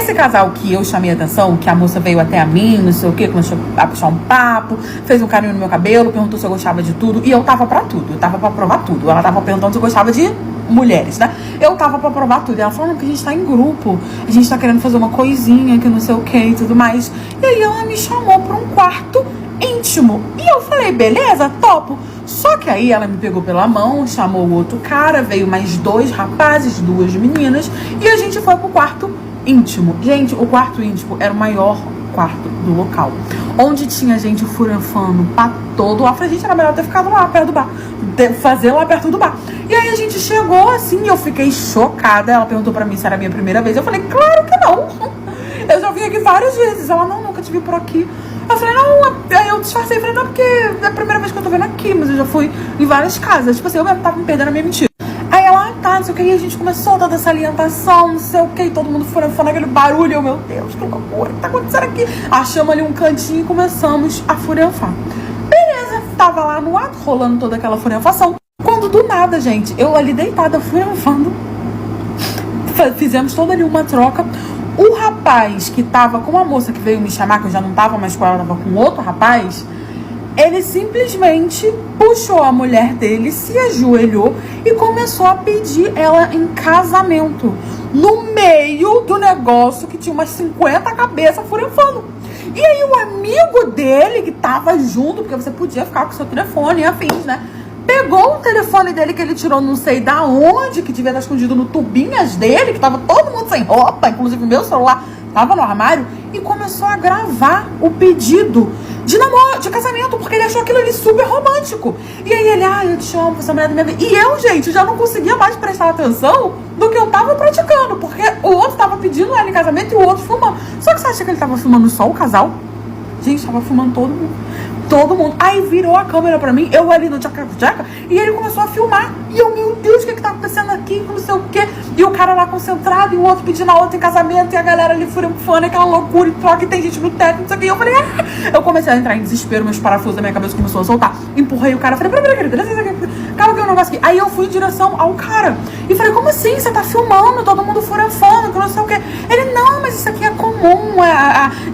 Esse casal que eu chamei a atenção, que a moça veio até a mim, não sei o que, começou a puxar um papo, fez um carinho no meu cabelo, perguntou se eu gostava de tudo, e eu tava pra tudo, eu tava pra provar tudo. Ela tava perguntando se eu gostava de mulheres, né? Eu tava pra provar tudo. E ela falou, não, porque a gente tá em grupo, a gente tá querendo fazer uma coisinha, que não sei o que e tudo mais. E aí ela me chamou pra um quarto íntimo. E eu falei, beleza, topo. Só que aí ela me pegou pela mão, chamou o outro cara, veio mais 2 rapazes, 2 meninas, e a gente foi pro quarto íntimo. Gente, o quarto íntimo era o maior quarto do local, onde tinha gente furafando pra todo lá. Falei, gente, era melhor ter ficado lá perto do bar, fazer lá perto do bar. E aí a gente chegou assim, e eu fiquei chocada. Ela perguntou pra mim se era a minha primeira vez. Eu falei, claro que não, eu já vim aqui várias vezes. Ela, não, nunca te vi por aqui. Eu falei, não, aí eu disfarcei, falei, não, porque é a primeira vez que eu tô vendo aqui, mas eu já fui em várias casas. Tipo assim, eu mesmo tava me perdendo a minha mentira. Aí ela, tá, não sei o que, e a gente começou toda essa alientação, não sei o que, e todo mundo furando aquele barulho. Eu, meu Deus, que loucura, o que tá acontecendo aqui? Achamos ali um cantinho e começamos a furanfar. Beleza, tava lá no ato, rolando toda aquela furanfação. Quando do nada, gente, eu ali deitada, furanfando, fizemos toda ali uma troca. O rapaz que tava com a moça que veio me chamar, que eu já não tava mais com ela, tava com outro rapaz, ele simplesmente puxou a mulher dele, se ajoelhou e começou a pedir ela em casamento. No meio do negócio que tinha umas 50 cabeças furinfando. E aí o amigo dele, que tava junto, porque você podia ficar com seu telefone e afins, né? Pegou o telefone dele que ele tirou não sei da onde, que devia estar escondido no tubinhas dele, que tava todo mundo sem roupa, inclusive o meu celular tava no armário, e começou a gravar o pedido de namoro, de casamento, porque ele achou aquilo ali super romântico. E aí ele, eu te amo, você é a mulher da minha vida. E eu, gente, já não conseguia mais prestar atenção do que eu tava praticando, porque o outro tava pedindo ela em casamento e o outro filmando. Só que você acha que ele tava filmando só o casal? Gente, tava filmando todo mundo. Todo mundo. Aí virou a câmera pra mim, eu ali no tchaca-tchaca, e ele começou a filmar. E eu, meu Deus, o que tá acontecendo aqui? Não sei o quê. E o cara lá concentrado, e o outro pedindo a outra em casamento, e a galera ali furando, aquela loucura, e troca, e tem gente no teto, não sei o quê. E eu falei, Eu comecei a entrar em desespero, meus parafusos da minha cabeça começou a soltar. Empurrei o cara, falei, peraí, calma que é um negócio aqui. Aí eu fui em direção ao cara. E falei, como assim? Você tá filmando, todo mundo furando, que não sei o quê. Ele, não, mas isso aqui é comum,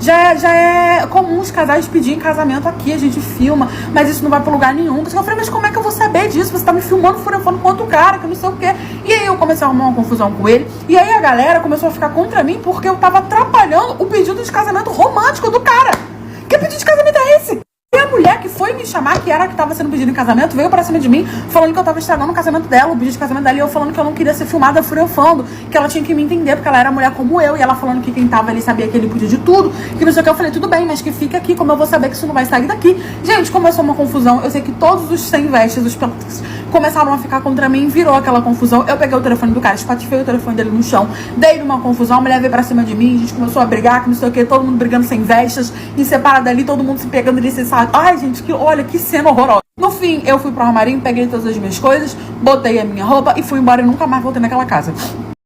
já é comum os casais pedirem casamento aqui, a gente filma, mas isso não vai pra lugar nenhum. Eu falei, mas como é que eu vou saber disso? Você tá me filmando, furando com outro cara, que não sei o quê. E aí eu comecei a arrumar uma confusão com ele, e aí a galera começou a ficar contra mim, porque eu tava atrapalhando o pedido de casamento romântico do cara. Que pedido de casamento é esse? E a mulher que foi me chamar, que era a que tava sendo pedido em casamento, veio pra cima de mim, falando que eu tava estragando o casamento dela, o pedido de casamento dela, e eu falando que eu não queria ser filmada furefando, que ela tinha que me entender, porque ela era mulher como eu, e ela falando que quem tava ali sabia que ele podia de tudo, que não sei o que. Eu falei, tudo bem, mas que fica aqui, como eu vou saber que isso não vai sair daqui? Gente, começou uma confusão, eu sei que todos os sem vestes, os pelotas, começaram a ficar contra mim, virou aquela confusão. Eu peguei o telefone do cara, espatifei o telefone dele no chão, dei uma confusão, a mulher veio pra cima de mim, a gente começou a brigar, que não sei o que, todo mundo brigando sem vestes, e separado ali, todo mundo se pegando ali, sem sabe? Ai, gente, olha que cena horrorosa. No fim, eu fui pro armarinho, peguei todas as minhas coisas, botei a minha roupa e fui embora e nunca mais voltei naquela casa.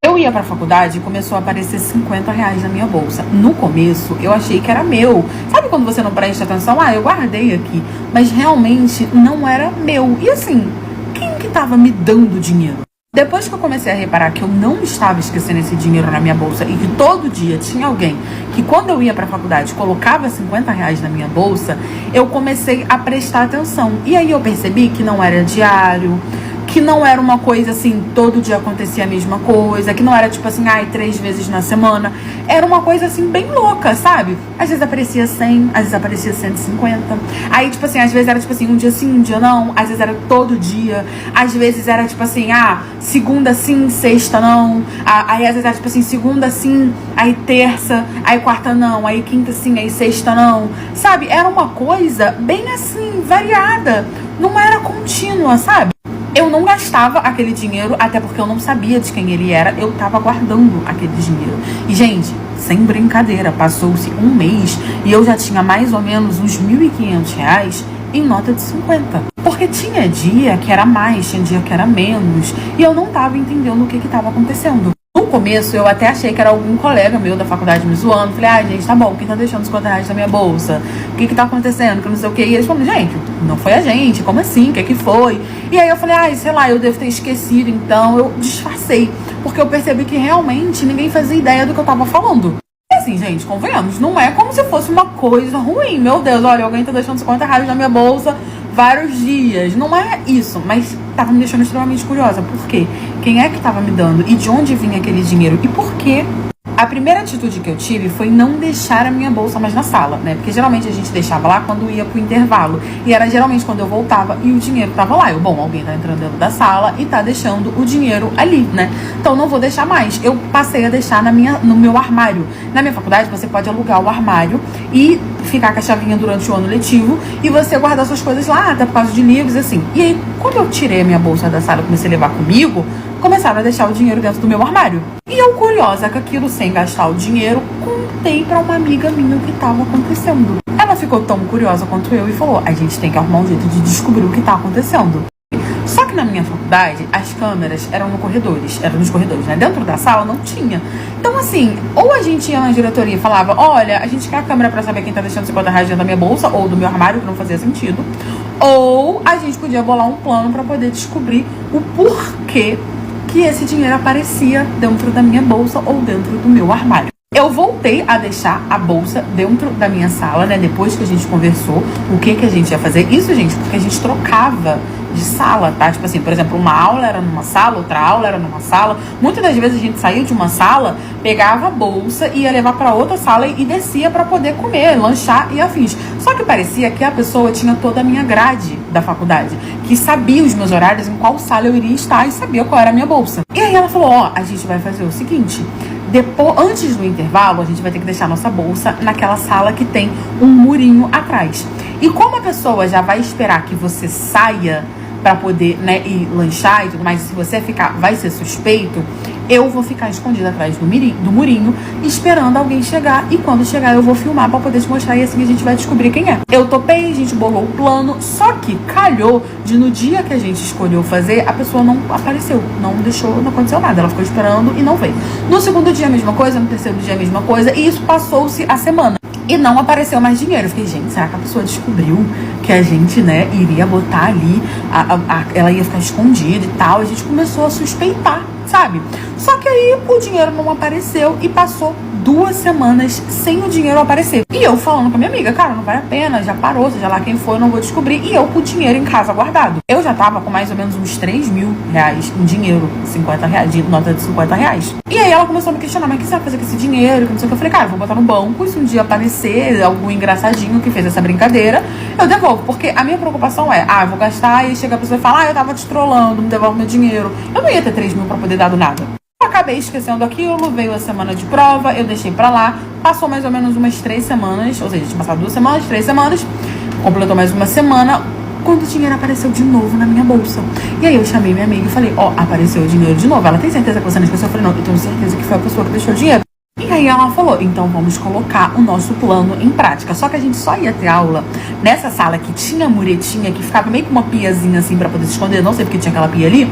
Eu ia pra faculdade e começou a aparecer R$50 na minha bolsa. No começo, eu achei que era meu. Sabe quando você não presta atenção? Eu guardei aqui. Mas realmente não era meu. E assim, quem que tava me dando dinheiro? Depois que eu comecei a reparar que eu não estava esquecendo esse dinheiro na minha bolsa e que todo dia tinha alguém que, quando eu ia pra faculdade, colocava R$50 na minha bolsa, eu comecei a prestar atenção. E aí eu percebi que não era diário, que não era uma coisa assim, todo dia acontecia a mesma coisa, que não era tipo assim, 3 vezes na semana. Era uma coisa assim, bem louca, sabe? Às vezes aparecia 100, às vezes aparecia 150. Aí, tipo assim, às vezes era tipo assim, um dia sim, um dia não. Às vezes era todo dia. Às vezes era tipo assim, segunda sim, sexta não. Aí às vezes era tipo assim, segunda sim, aí terça, aí quarta não, aí quinta sim, aí sexta não. Sabe? Era uma coisa bem assim, variada. Não era contínua, sabe? Eu não gastava aquele dinheiro, até porque eu não sabia de quem ele era. Eu tava guardando aquele dinheiro. E, gente, sem brincadeira, passou-se um mês e eu já tinha mais ou menos uns R$1.500 em nota de 50. Porque tinha dia que era mais, tinha dia que era menos. E eu não tava entendendo o que tava acontecendo. No começo, eu até achei que era algum colega meu da faculdade me zoando. Falei, gente, tá bom, quem tá deixando R$50 na minha bolsa? O que tá acontecendo? Que não sei o que. E eles falaram, gente, não foi a gente, como assim? O que foi? E aí eu falei, sei lá, eu devo ter esquecido, então eu disfarcei. Porque eu percebi que realmente ninguém fazia ideia do que eu tava falando. assim, gente, convenhamos, não é como se fosse uma coisa ruim. Meu Deus, olha, alguém tá deixando R$ 50 na minha bolsa vários dias. Não é isso, mas tava me deixando extremamente curiosa. Por quê? Quem é que tava me dando? E de onde vinha aquele dinheiro? E por quê? A primeira atitude que eu tive foi não deixar a minha bolsa mais na sala, né? Porque geralmente a gente deixava lá quando ia pro intervalo. E era geralmente quando eu voltava e o dinheiro tava lá. Bom, alguém tá entrando dentro da sala e tá deixando o dinheiro ali, né? Então não vou deixar mais. Eu passei a deixar no meu armário. Na minha faculdade você pode alugar o armário e ficar com a chavinha durante o ano letivo e você guardar suas coisas lá, até por causa de livros, assim. E aí, quando eu tirei a minha bolsa da sala e comecei a levar comigo, começaram a deixar o dinheiro dentro do meu armário. E eu, curiosa com aquilo, sem gastar o dinheiro, contei pra uma amiga minha o que estava acontecendo. Ela ficou tão curiosa quanto eu e falou, a gente tem que arrumar um jeito de descobrir o que tá acontecendo. Só que na minha faculdade, as câmeras eram nos corredores, né? Dentro da sala não tinha. Então, assim, ou a gente ia na diretoria e falava, olha, a gente quer a câmera pra saber quem tá deixando R$ 50 dentro da minha bolsa ou do meu armário, que não fazia sentido. Ou a gente podia bolar um plano pra poder descobrir o porquê que esse dinheiro aparecia dentro da minha bolsa ou dentro do meu armário. Eu voltei a deixar a bolsa dentro da minha sala, né? Depois que a gente conversou o que a gente ia fazer. Isso, gente, porque a gente trocava de sala, tá? Tipo assim, por exemplo, uma aula era numa sala, outra aula era numa sala. Muitas das vezes a gente saía de uma sala, pegava a bolsa, ia levar para outra sala e descia para poder comer, lanchar e afins. Só que parecia que a pessoa tinha toda a minha grade da faculdade, que sabia os meus horários, em qual sala eu iria estar e sabia qual era a minha bolsa. E aí ela falou, ó, a gente vai fazer o seguinte, antes do intervalo, a gente vai ter que deixar nossa bolsa naquela sala que tem um murinho atrás. E como a pessoa já vai esperar que você saia para poder, né, ir lanchar e tudo mais, se você ficar, vai ser suspeito, eu vou ficar escondida atrás do murinho, esperando alguém chegar, e quando chegar eu vou filmar para poder te mostrar, e assim a gente vai descobrir quem é. Eu topei, a gente bolou o plano, só que calhou de no dia que a gente escolheu fazer, a pessoa não apareceu, não aconteceu nada, ela ficou esperando e não veio. No segundo dia a mesma coisa, no terceiro dia a mesma coisa, e isso passou-se a semana. E não apareceu mais dinheiro. Eu fiquei, gente, será que a pessoa descobriu que a gente, né, iria botar ali, ela ia ficar escondida e tal? A gente começou a suspeitar, sabe? Só que aí o dinheiro não apareceu e passou 2 semanas sem o dinheiro aparecer. E eu falando com a minha amiga, cara, não vale a pena, já parou, seja lá quem for, eu não vou descobrir. E eu com o dinheiro em casa guardado. Eu já tava com mais ou menos uns R$ 3.000 em dinheiro, R$ 50, de nota de R$ 50. E aí ela começou a me questionar, mas o que você vai fazer com esse dinheiro? Não sei o que. Eu falei, cara, eu vou botar no banco, e se um dia aparecer algum engraçadinho que fez essa brincadeira, eu devolvo. Porque a minha preocupação é, eu vou gastar, e chega a pessoa e fala, eu tava te trollando, me devolve meu dinheiro. Eu não ia ter 3 mil pra poder dar do nada. Acabei esquecendo aquilo, veio a semana de prova, eu deixei pra lá, passou mais ou menos umas 3 semanas, ou seja, tinha passado 2 semanas, 3 semanas, completou mais uma semana, quando o dinheiro apareceu de novo na minha bolsa. E aí eu chamei minha amiga e falei, apareceu o dinheiro de novo. Ela tem certeza que você não esqueceu? Eu falei, não, eu tenho certeza que foi a pessoa que deixou o dinheiro. E aí ela falou, então vamos colocar o nosso plano em prática. Só que a gente só ia ter aula nessa sala que tinha muretinha, que ficava meio com uma piazinha assim pra poder se esconder, não sei porque tinha aquela pia ali,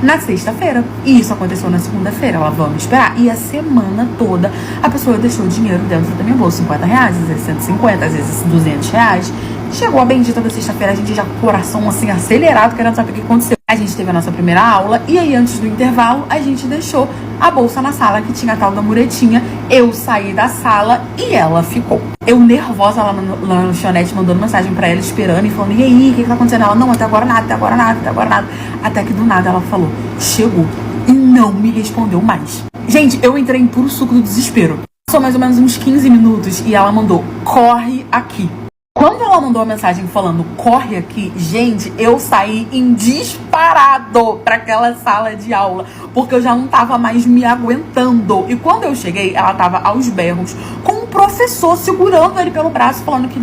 na sexta-feira. E isso aconteceu na segunda-feira. Ela, vamos esperar. E a semana toda a pessoa deixou o dinheiro dentro da minha bolsa, R$ 50, às vezes 150, às vezes R$ 200. Chegou a bendita da sexta-feira, a gente já com o coração assim acelerado, querendo saber o que aconteceu. A gente teve a nossa primeira aula e aí antes do intervalo a gente deixou a bolsa na sala que tinha a tal da muretinha. Eu saí da sala e ela ficou. Eu nervosa lá na lanchonete, mandando mensagem pra ela, esperando e falando, e aí, o que tá acontecendo? Ela, não, até agora nada, até agora nada, até agora nada. Até que do nada ela falou, chegou, e não me respondeu mais. Gente, eu entrei em puro suco do desespero. Passou mais ou menos uns 15 minutos e ela mandou, corre aqui. Quando ela mandou a mensagem falando, corre aqui, gente, eu saí em disparado pra aquela sala de aula, porque eu já não tava mais me aguentando. E quando eu cheguei, ela tava aos berros, com um professor segurando ele pelo braço, falando que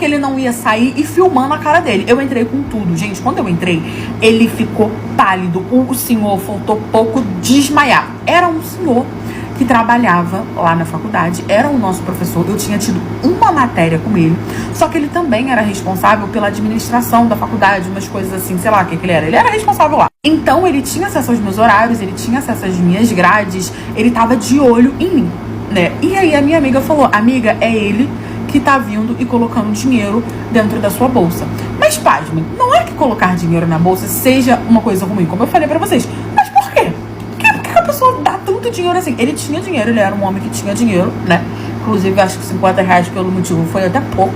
ele não ia sair e filmando a cara dele. Eu entrei com tudo, gente. Quando eu entrei, ele ficou pálido. O senhor faltou pouco desmaiar. Era um senhor que trabalhava lá na faculdade, era o nosso professor. Eu tinha tido uma matéria com ele, só que ele também era responsável pela administração da faculdade, umas coisas assim, sei lá o que ele era. Ele era responsável lá. Então ele tinha acesso aos meus horários, ele tinha acesso às minhas grades, ele tava de olho em mim, né? E aí a minha amiga falou, amiga, é ele que tá vindo e colocando dinheiro dentro da sua bolsa. Mas pasmem, não é que colocar dinheiro na bolsa seja uma coisa ruim, como eu falei pra vocês. Mas por quê? Por que a pessoa dá tanto dinheiro assim? Ele tinha dinheiro, ele era um homem que tinha dinheiro, né? Inclusive, acho que R$50 pelo motivo foi até pouco.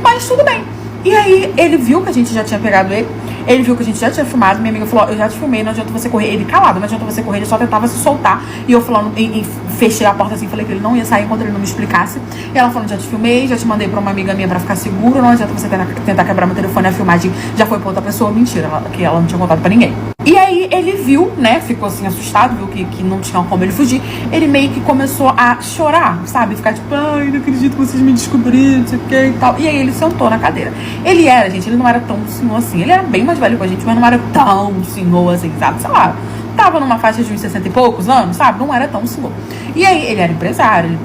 Mas tudo bem. E aí, ele viu que a gente já tinha pegado ele. Ele viu que a gente já tinha filmado. Minha amiga falou, eu já te filmei, não adianta você correr. Ele calado, não adianta você correr. Ele só tentava se soltar. E eu falando, e fechei a porta assim, falei que ele não ia sair enquanto ele não me explicasse. E ela falando, já te filmei, já te mandei pra uma amiga minha pra ficar seguro. Não adianta você tentar quebrar meu telefone. A filmagem já foi pra outra pessoa. Mentira, que ela não tinha contado pra ninguém. E aí ele viu, né, ficou assim assustado, viu que não tinha como ele fugir. Ele meio que começou a chorar, sabe? Ficar tipo, ai, não acredito que vocês me descobriram, não sei o que e tal. E aí ele sentou na cadeira. Ele era, gente, ele não era tão senhor assim. Ele era bem mais velho que a gente, mas não era tão senhor assim, sabe? Sei lá, tava numa faixa de uns 60 e poucos anos, sabe? Não era tão senhor. E aí ele era empresário, ele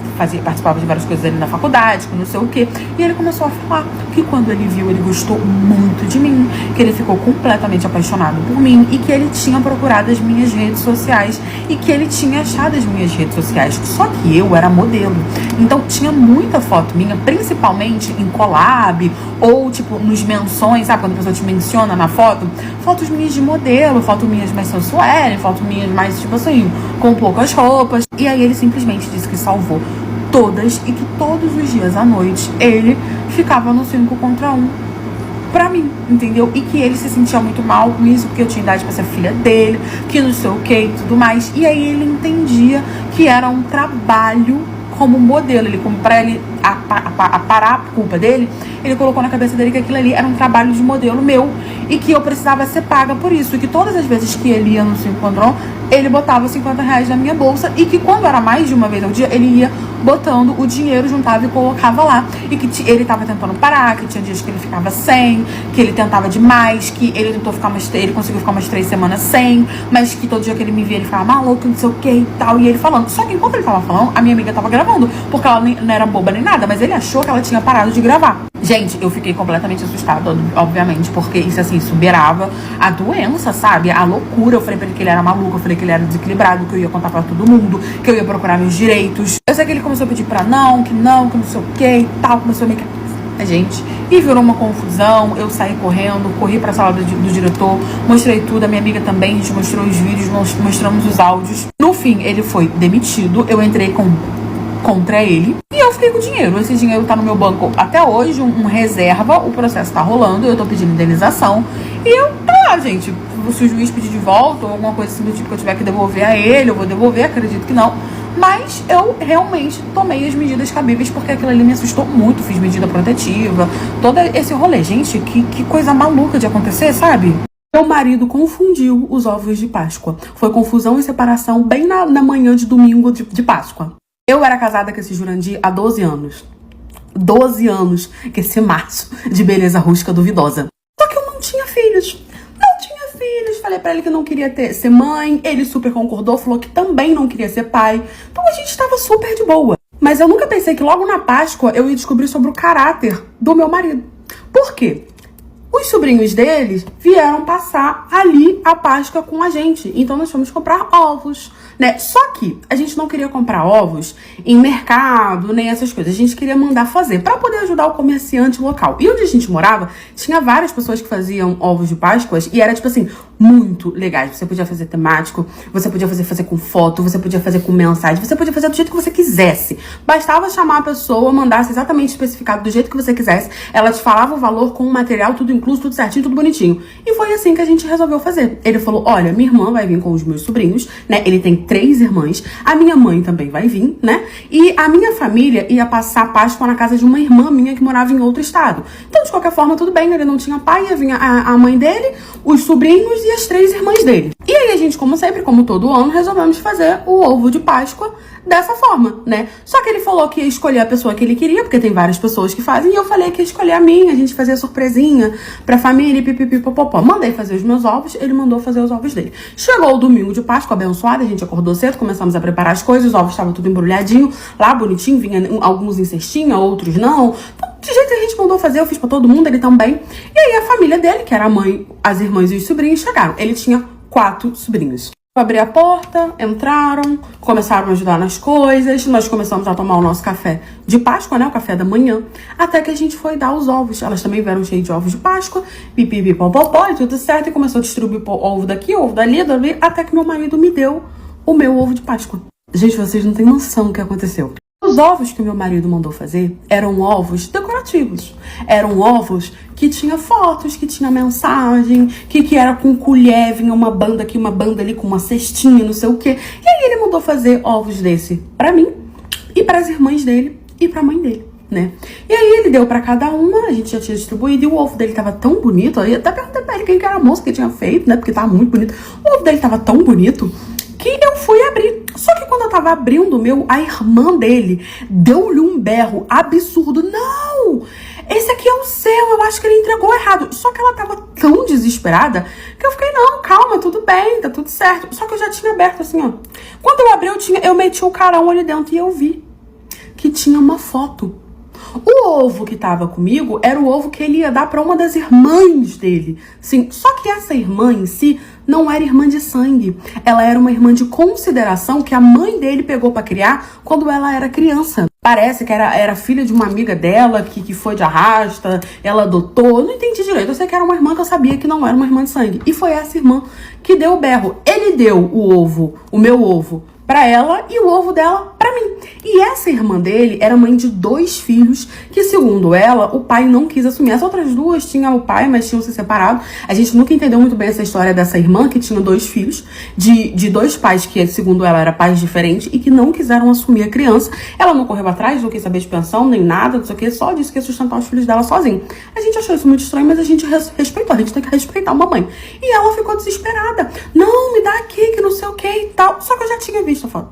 participava de várias coisas ali na faculdade, não sei o quê. E ele começou a falar que quando ele viu, ele gostou muito de mim, que ele ficou completamente apaixonado por mim e que ele tinha procurado as minhas redes sociais e que ele tinha achado as minhas redes sociais. Só que eu era modelo. Então tinha muita foto minha, principalmente em collab ou tipo nos menções, sabe? Quando a pessoa te menciona na foto, fotos minhas de modelo, fotos minhas mais sensuais, fotos minhas mais tipo assim, com poucas roupas. E aí ele simplesmente disse que salvou todas e que todos os dias à noite ele ficava no 5 contra 1 pra mim, entendeu? E que ele se sentia muito mal com isso, porque eu tinha idade pra ser filha dele, que não sei o que e tudo mais. E aí ele entendia que era um trabalho como modelo. Ele, como pra ele parar a culpa dele, ele colocou na cabeça dele que aquilo ali era um trabalho de modelo meu e que eu precisava ser paga por isso. E que todas as vezes que ele ia no 5 contra 1, ele botava R$50 na minha bolsa e que quando era mais de uma vez ao dia, ele ia botando o dinheiro, juntava e colocava lá. E que ele tava tentando parar, que tinha dias que ele ficava sem, que ele tentava demais, que ele tentou ficar ele conseguiu ficar umas 3 semanas sem, mas que todo dia que ele me via, ele ficava maluco, não sei o que e tal, e ele falando. Só que enquanto ele tava falando, a minha amiga tava gravando, porque ela não era boba nem nada, mas ele achou que ela tinha parado de gravar. Gente, eu fiquei completamente assustada, obviamente, porque isso, assim, superava a doença, sabe? A loucura. Eu falei pra ele que ele era maluco, eu falei que ele era desequilibrado, que eu ia contar pra todo mundo, que eu ia procurar meus direitos. Eu sei que ele começou a pedir pra que não sei o que e tal, começou a meio que... gente, e virou uma confusão. Eu saí correndo, corri pra sala do diretor, mostrei tudo, a minha amiga também, a gente mostrou os vídeos, mostramos os áudios. No fim, ele foi demitido, eu entrei contra ele e eu fiquei com o dinheiro. Esse dinheiro tá no meu banco até hoje, um reserva, o processo tá rolando, eu tô pedindo indenização e eu, gente, se o juiz pedir de volta ou alguma coisa assim do tipo que eu tiver que devolver a ele, eu vou devolver, acredito que não. Mas eu realmente tomei as medidas cabíveis porque aquilo ali me assustou muito, fiz medida protetiva, todo esse rolê. Gente, que coisa maluca de acontecer, sabe? Meu marido confundiu os ovos de Páscoa. Foi confusão e separação bem na manhã de domingo de Páscoa. Eu era casada com esse Jurandir há 12 anos. 12 anos, que esse maço de beleza rústica duvidosa. Só que eu não tinha filhos. Falei pra ele que não queria ser mãe. Ele super concordou, falou que também não queria ser pai. Então a gente tava super de boa. Mas eu nunca pensei que logo na Páscoa eu ia descobrir sobre o caráter do meu marido. Por quê? Os sobrinhos deles vieram passar ali a Páscoa com a gente. Então nós fomos comprar ovos, né? Só que a gente não queria comprar ovos em mercado, nem essas coisas. A gente queria mandar fazer para poder ajudar o comerciante local. E onde a gente morava, tinha várias pessoas que faziam ovos de Páscoa e era tipo assim, muito legais. Você podia fazer temático, você podia fazer com foto, você podia fazer com mensagem, você podia fazer do jeito que você quisesse. Bastava chamar a pessoa, mandasse exatamente especificado do jeito que você quisesse. Ela te falava o valor com o material, tudo incluso, tudo certinho, tudo bonitinho. E foi assim que a gente resolveu fazer. Ele falou, olha, minha irmã vai vir com os meus sobrinhos, né? Ele tem 3 irmãs. A minha mãe também vai vir, né? E a minha família ia passar a Páscoa na casa de uma irmã minha que morava em outro estado. Então, de qualquer forma, tudo bem. Ele não tinha pai, ia vir a mãe dele, os sobrinhos e as 3 irmãs dele. E aí a gente, como sempre, como todo ano, resolvemos fazer o ovo de Páscoa dessa forma, né? Só que ele falou que ia escolher a pessoa que ele queria, porque tem várias pessoas que fazem, e eu falei que ia escolher a minha, a gente fazia surpresinha pra família, pipipipopopó. Mandei fazer os meus ovos, ele mandou fazer os ovos dele. Chegou o domingo de Páscoa, abençoado, a gente acordou cedo, começamos a preparar as coisas, os ovos estavam tudo embrulhadinho, lá bonitinho, vinha alguns em cestinha, outros não. Então, de jeito que a gente mandou fazer, eu fiz pra todo mundo, ele também. E aí a família dele, que era a mãe, as irmãs e os sobrinhos, chegaram. Ele tinha 4 sobrinhos. Abri a porta, entraram, começaram a ajudar nas coisas, nós começamos a tomar o nosso café de Páscoa, né, o café da manhã, até que a gente foi dar os ovos. Elas também vieram cheias de ovos de Páscoa, pipipipopopó, e tudo certo, e começou a distribuir ovo daqui, ovo dali, até que meu marido me deu o meu ovo de Páscoa. Gente, vocês não têm noção do que aconteceu. Os Os ovos que o meu marido mandou fazer eram ovos decorativos. Eram ovos que tinha fotos, que tinha mensagem, que era com colher, vinha uma banda aqui, uma banda ali com uma cestinha, não sei o quê. E aí ele mandou fazer ovos desse pra mim e para as irmãs dele e pra mãe dele, né? E aí ele deu pra cada uma, a gente já tinha distribuído, e o ovo dele tava tão bonito, eu até perguntei pra ele quem que era a moça que tinha feito, né? Porque tava muito bonito. O ovo dele tava tão bonito que eu fui abrir. Só que quando eu tava abrindo o meu, a irmã dele deu-lhe um berro absurdo. Não! Esse aqui é o seu, eu acho que ele entregou errado. Só que ela tava tão desesperada que eu fiquei, não, calma, tudo bem, tá tudo certo. Só que eu já tinha aberto assim, ó. Quando eu abri, eu meti o carão ali dentro e eu vi que tinha uma foto. O ovo que tava comigo era o ovo que ele ia dar pra uma das irmãs dele. Sim, só que essa irmã em si não era irmã de sangue. Ela era uma irmã de consideração que a mãe dele pegou pra criar quando ela era criança. Parece que era filha de uma amiga dela que foi de arrasta, ela adotou. Eu não entendi direito. Eu sei que era uma irmã que eu sabia que não era uma irmã de sangue. E foi essa irmã que deu o berro. Ele deu o ovo, o meu ovo, pra ela e o ovo dela pra mim. E essa irmã dele era mãe de 2 filhos que, segundo ela, o pai não quis assumir. As outras 2 tinham o pai, mas tinham se separado. A gente nunca entendeu muito bem essa história dessa irmã que tinha 2 filhos de 2 pais que, segundo ela, eram pais diferentes e que não quiseram assumir a criança. Ela não correu atrás, não quis saber de pensão, nem nada, não sei o que, só disse que ia sustentar os filhos dela sozinha. A gente achou isso muito estranho, mas a gente respeitou. A gente tem que respeitar uma mãe. E ela ficou desesperada. Não, me dá aqui, que não sei o que e tal. Só que eu já tinha visto a foto.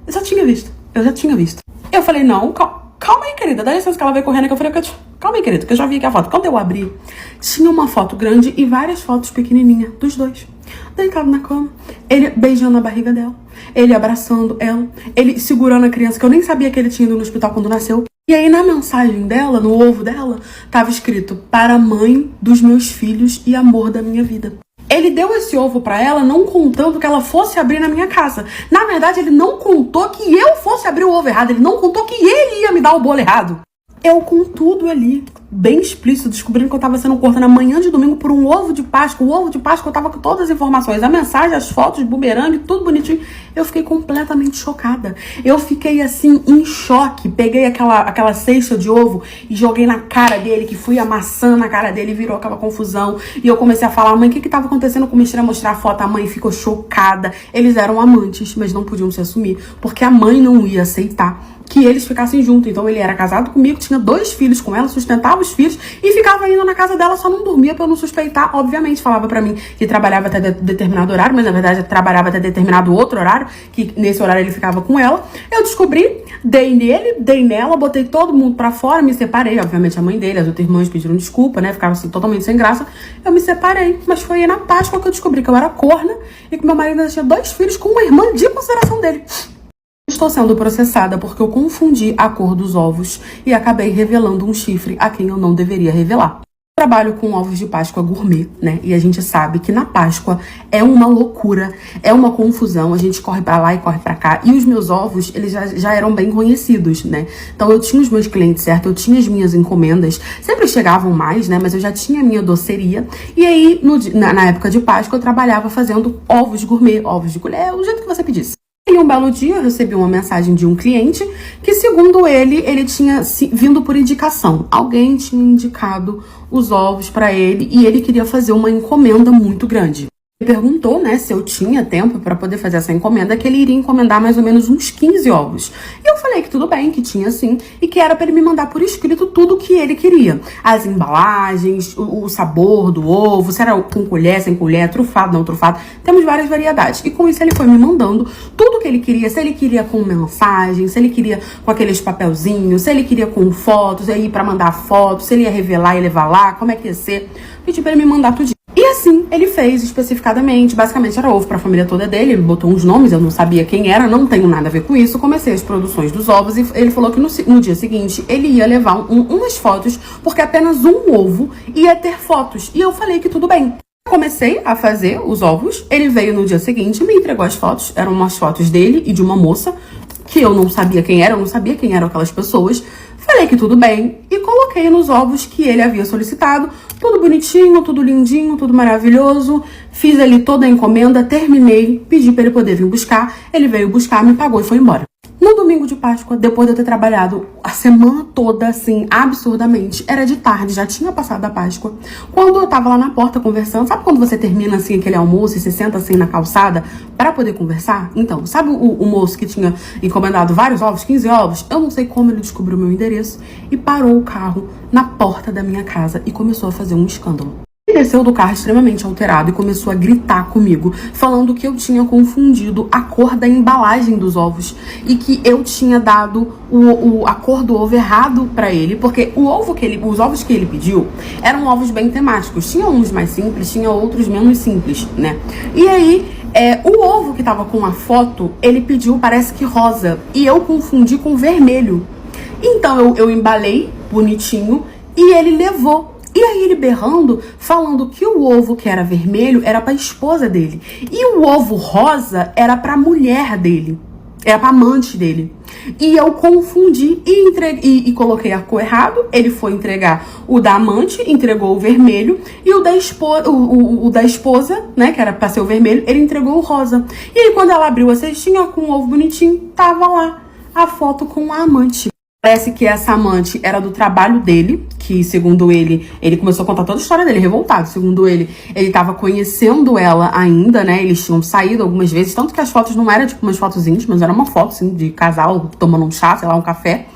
Eu já tinha visto. Eu falei, não, calma aí, querida. Dá licença que ela veio correndo. Que eu falei, calma aí, querida, que eu já vi aqui a foto. Quando eu abri, tinha uma foto grande e várias fotos pequenininhas dos 2. Deitado na cama. Ele beijando a barriga dela. Ele abraçando ela. Ele segurando a criança, que eu nem sabia que ele tinha ido no hospital quando nasceu. E aí, na mensagem dela, no ovo dela, tava escrito: para a mãe dos meus filhos e amor da minha vida. Ele deu esse ovo pra ela não contando que ela fosse abrir na minha casa. Na verdade, ele não contou que eu fosse abrir o ovo errado. Ele não contou que ele ia me dar o bolo errado. Eu com tudo ali, bem explícito, descobrindo que eu tava sendo corta na manhã de domingo por um ovo de Páscoa. O ovo de Páscoa eu tava com todas as informações. A mensagem, as fotos, bumerangue, tudo bonitinho. Eu fiquei completamente chocada. Eu fiquei assim, em choque. Peguei aquela cesta de ovo e joguei na cara dele, que fui amassando na cara dele, virou aquela confusão. E eu comecei a falar, mãe, o que tava acontecendo? Comecei a mostrar a foto, a mãe ficou chocada. Eles eram amantes, mas não podiam se assumir, porque a mãe não ia aceitar que eles ficassem juntos. Então ele era casado comigo, tinha 2 filhos com ela, sustentava os filhos e ficava indo na casa dela, só não dormia pra eu não suspeitar. Obviamente falava pra mim que trabalhava até determinado horário, mas na verdade trabalhava até determinado outro horário, que nesse horário ele ficava com ela. Eu descobri, dei nele, dei nela, botei todo mundo pra fora, me separei. Obviamente a mãe dele, as outras irmãs pediram desculpa, né, ficaram assim totalmente sem graça. Eu me separei, mas foi aí na Páscoa que eu descobri que eu era corna e que meu marido ainda tinha 2 filhos com uma irmã de consideração dele. Estou sendo processada porque eu confundi a cor dos ovos e acabei revelando um chifre a quem eu não deveria revelar. Eu trabalho com ovos de Páscoa gourmet, né? E a gente sabe que na Páscoa é uma loucura, é uma confusão. A gente corre pra lá e corre pra cá. E os meus ovos, eles já eram bem conhecidos, né? Então eu tinha os meus clientes, certo? Eu tinha as minhas encomendas. Sempre chegavam mais, né? Mas eu já tinha a minha doceria. E aí, na época de Páscoa, eu trabalhava fazendo ovos gourmet, ovos de colher, o jeito que você pedisse. E um belo dia eu recebi uma mensagem de um cliente que, segundo ele tinha vindo por indicação. Alguém tinha indicado os ovos para ele e ele queria fazer uma encomenda muito grande. Ele perguntou, né, se eu tinha tempo para poder fazer essa encomenda, que ele iria encomendar mais ou menos uns 15 ovos. E eu falei que tudo bem, que tinha sim, e que era para ele me mandar por escrito tudo o que ele queria. As embalagens, o sabor do ovo, se era com colher, sem colher, trufado, não trufado. Temos várias variedades. E com isso ele foi me mandando tudo o que ele queria. Se ele queria com mensagem, se ele queria com aqueles papelzinhos, se ele queria com fotos, aí para mandar fotos, se ele ia revelar e levar lá, como é que ia ser. Pedi para ele me mandar tudo. E assim, ele fez especificadamente, basicamente era ovo para a família toda dele, ele botou uns nomes, eu não sabia quem era, não tenho nada a ver com isso, comecei as produções dos ovos e ele falou que no dia seguinte ele ia levar umas fotos, porque apenas um ovo ia ter fotos, e eu falei que tudo bem. Comecei a fazer os ovos, ele veio no dia seguinte e me entregou as fotos, eram umas fotos dele e de uma moça, que eu não sabia quem era, eu não sabia quem eram aquelas pessoas. Falei que tudo bem e coloquei nos ovos que ele havia solicitado, tudo bonitinho, tudo lindinho, tudo maravilhoso. Fiz ali toda a encomenda, terminei, pedi para ele poder vir buscar, ele veio buscar, me pagou e foi embora. No domingo de Páscoa, depois de eu ter trabalhado a semana toda, assim, absurdamente, era de tarde, já tinha passado a Páscoa. Quando eu tava lá na porta conversando, sabe quando você termina, assim, aquele almoço e se senta, assim, na calçada pra poder conversar? Então, sabe o moço que tinha encomendado vários ovos, 15 ovos? Eu não sei como ele descobriu meu endereço e parou o carro na porta da minha casa e começou a fazer um escândalo. Ele desceu do carro extremamente alterado e começou a gritar comigo, falando que eu tinha confundido a cor da embalagem dos ovos e que eu tinha dado a cor do ovo errado pra ele, porque os ovos que ele pediu eram ovos bem temáticos. Tinha uns mais simples, tinha outros menos simples, né? E aí, o ovo que tava com a foto, ele pediu, parece que rosa, e eu confundi com vermelho. Então eu embalei bonitinho e ele levou. E aí ele berrando, falando que o ovo que era vermelho era pra esposa dele. E o ovo rosa era pra mulher dele. Era pra amante dele. E eu confundi e coloquei a cor errado. Ele foi entregar o da amante, entregou o vermelho. E o da esposa, né, que era pra ser o vermelho, ele entregou o rosa. E aí quando ela abriu a cestinha com o ovo bonitinho, tava lá a foto com a amante. Parece que essa amante era do trabalho dele, que segundo ele começou a contar toda a história dele, revoltado. Segundo ele tava conhecendo ela ainda, né? Eles tinham saído algumas vezes, tanto que as fotos não eram tipo umas fotos íntimas, era uma foto, assim, de casal tomando um chá, sei lá, um café.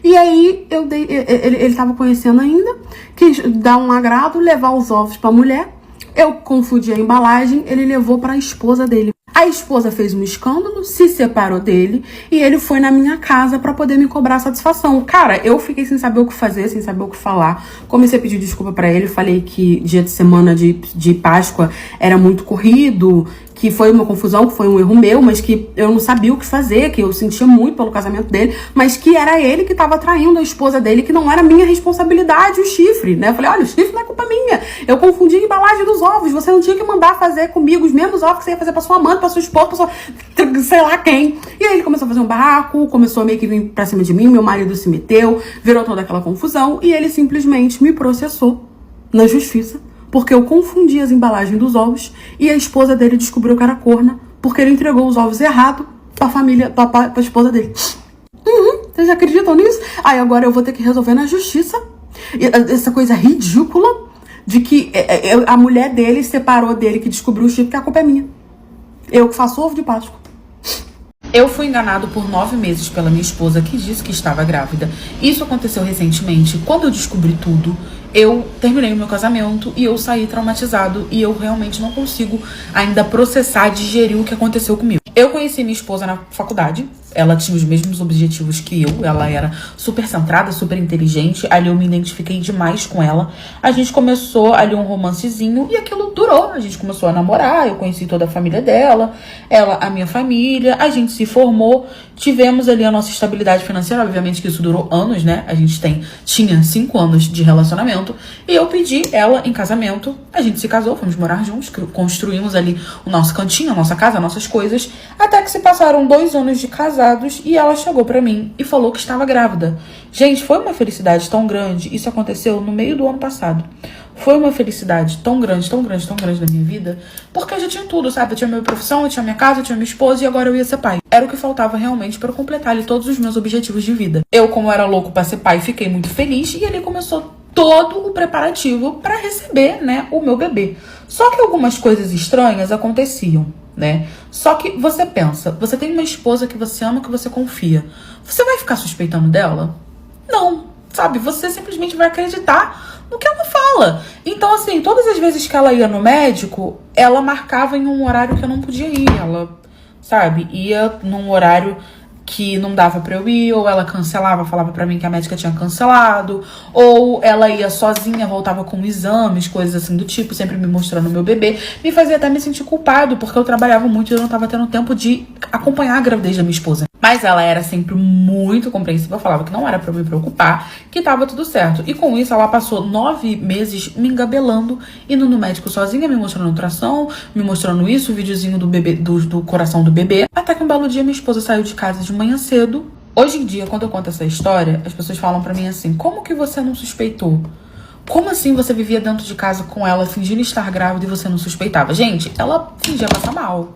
E aí ele tava conhecendo ainda, quis dar um agrado, levar os ovos pra mulher. Eu confundi a embalagem, ele levou pra esposa dele. A esposa fez um escândalo, se separou dele e ele foi na minha casa pra poder me cobrar satisfação. Cara, eu fiquei sem saber o que fazer, sem saber o que falar. Comecei a pedir desculpa pra ele, falei que dia de semana de Páscoa era muito corrido, que foi uma confusão, que foi um erro meu, mas que eu não sabia o que fazer, que eu sentia muito pelo casamento dele, mas que era ele que tava traindo a esposa dele, que não era minha responsabilidade o chifre, né? Eu falei, olha, o chifre não é culpa minha, eu confundi a embalagem dos ovos, você não tinha que mandar fazer comigo os mesmos ovos que você ia fazer pra sua amante, pra sua esposa, pra sua... sei lá quem. E aí ele começou a fazer um barraco, começou a meio que vir pra cima de mim, meu marido se meteu, virou toda aquela confusão, e ele simplesmente me processou na justiça, porque eu confundi as embalagens dos ovos e a esposa dele descobriu que era corna, porque ele entregou os ovos errado pra família, pra esposa dele. Vocês acreditam nisso? Aí agora eu vou ter que resolver na justiça essa coisa ridícula de que a mulher dele separou dele, que descobriu o chip, que a culpa é minha. Eu que faço ovo de Páscoa. Eu fui enganado por 9 meses pela minha esposa, que disse que estava grávida. Isso aconteceu recentemente. Quando eu descobri tudo, eu terminei o meu casamento e eu saí traumatizado. E eu realmente não consigo ainda processar, digerir o que aconteceu comigo. Eu conheci minha esposa na faculdade. Ela tinha os mesmos objetivos que eu. Ela era super centrada, super inteligente. Ali eu me identifiquei demais com ela. A gente começou ali um romancezinho e aquilo durou. A gente começou a namorar. Eu conheci toda a família dela. Ela, a minha família. A gente se formou. Tivemos ali a nossa estabilidade financeira. Obviamente que isso durou anos, né? A gente tinha 5 anos de relacionamento. E eu pedi ela em casamento. A gente se casou, fomos morar juntos. Construímos ali o nosso cantinho, a nossa casa, nossas coisas. Até que se passaram 2 anos de casados e ela chegou pra mim e falou que estava grávida. Gente, foi uma felicidade tão grande. Isso aconteceu no meio do ano passado. Foi uma felicidade tão grande, tão grande, tão grande na minha vida, porque eu já tinha tudo, sabe? Eu tinha minha profissão, eu tinha minha casa, eu tinha minha esposa e agora eu ia ser pai. Era o que faltava realmente pra eu completar ali todos os meus objetivos de vida. Eu, como era louco pra ser pai, fiquei muito feliz e ali começou todo o preparativo pra receber, né, o meu bebê. Só que algumas coisas estranhas aconteciam, né? Só que você pensa, você tem uma esposa que você ama, que você confia. Você vai ficar suspeitando dela? Não, sabe? Você simplesmente vai acreditar no que ela fala. Então, assim, todas as vezes que ela ia no médico, ela marcava em um horário que eu não podia ir. Ela, sabe, ia num horário que não dava pra eu ir, ou ela cancelava, falava pra mim que a médica tinha cancelado, ou ela ia sozinha, voltava com exames, coisas assim do tipo, sempre me mostrando o meu bebê. Me fazia até me sentir culpado, porque eu trabalhava muito e eu não tava tendo tempo de acompanhar a gravidez da minha esposa. Mas ela era sempre muito compreensiva, falava que não era pra me preocupar, que tava tudo certo. E com isso, ela passou 9 meses me engabelando, indo no médico sozinha, me mostrando ultrassom, me mostrando isso, o videozinho do bebê, do coração do bebê. Até que um belo dia minha esposa saiu de casa de manhã cedo. Hoje em dia, quando eu conto essa história, as pessoas falam pra mim assim, como que você não suspeitou? Como assim você vivia dentro de casa com ela, fingindo estar grávida e você não suspeitava? Gente, ela fingia passar mal.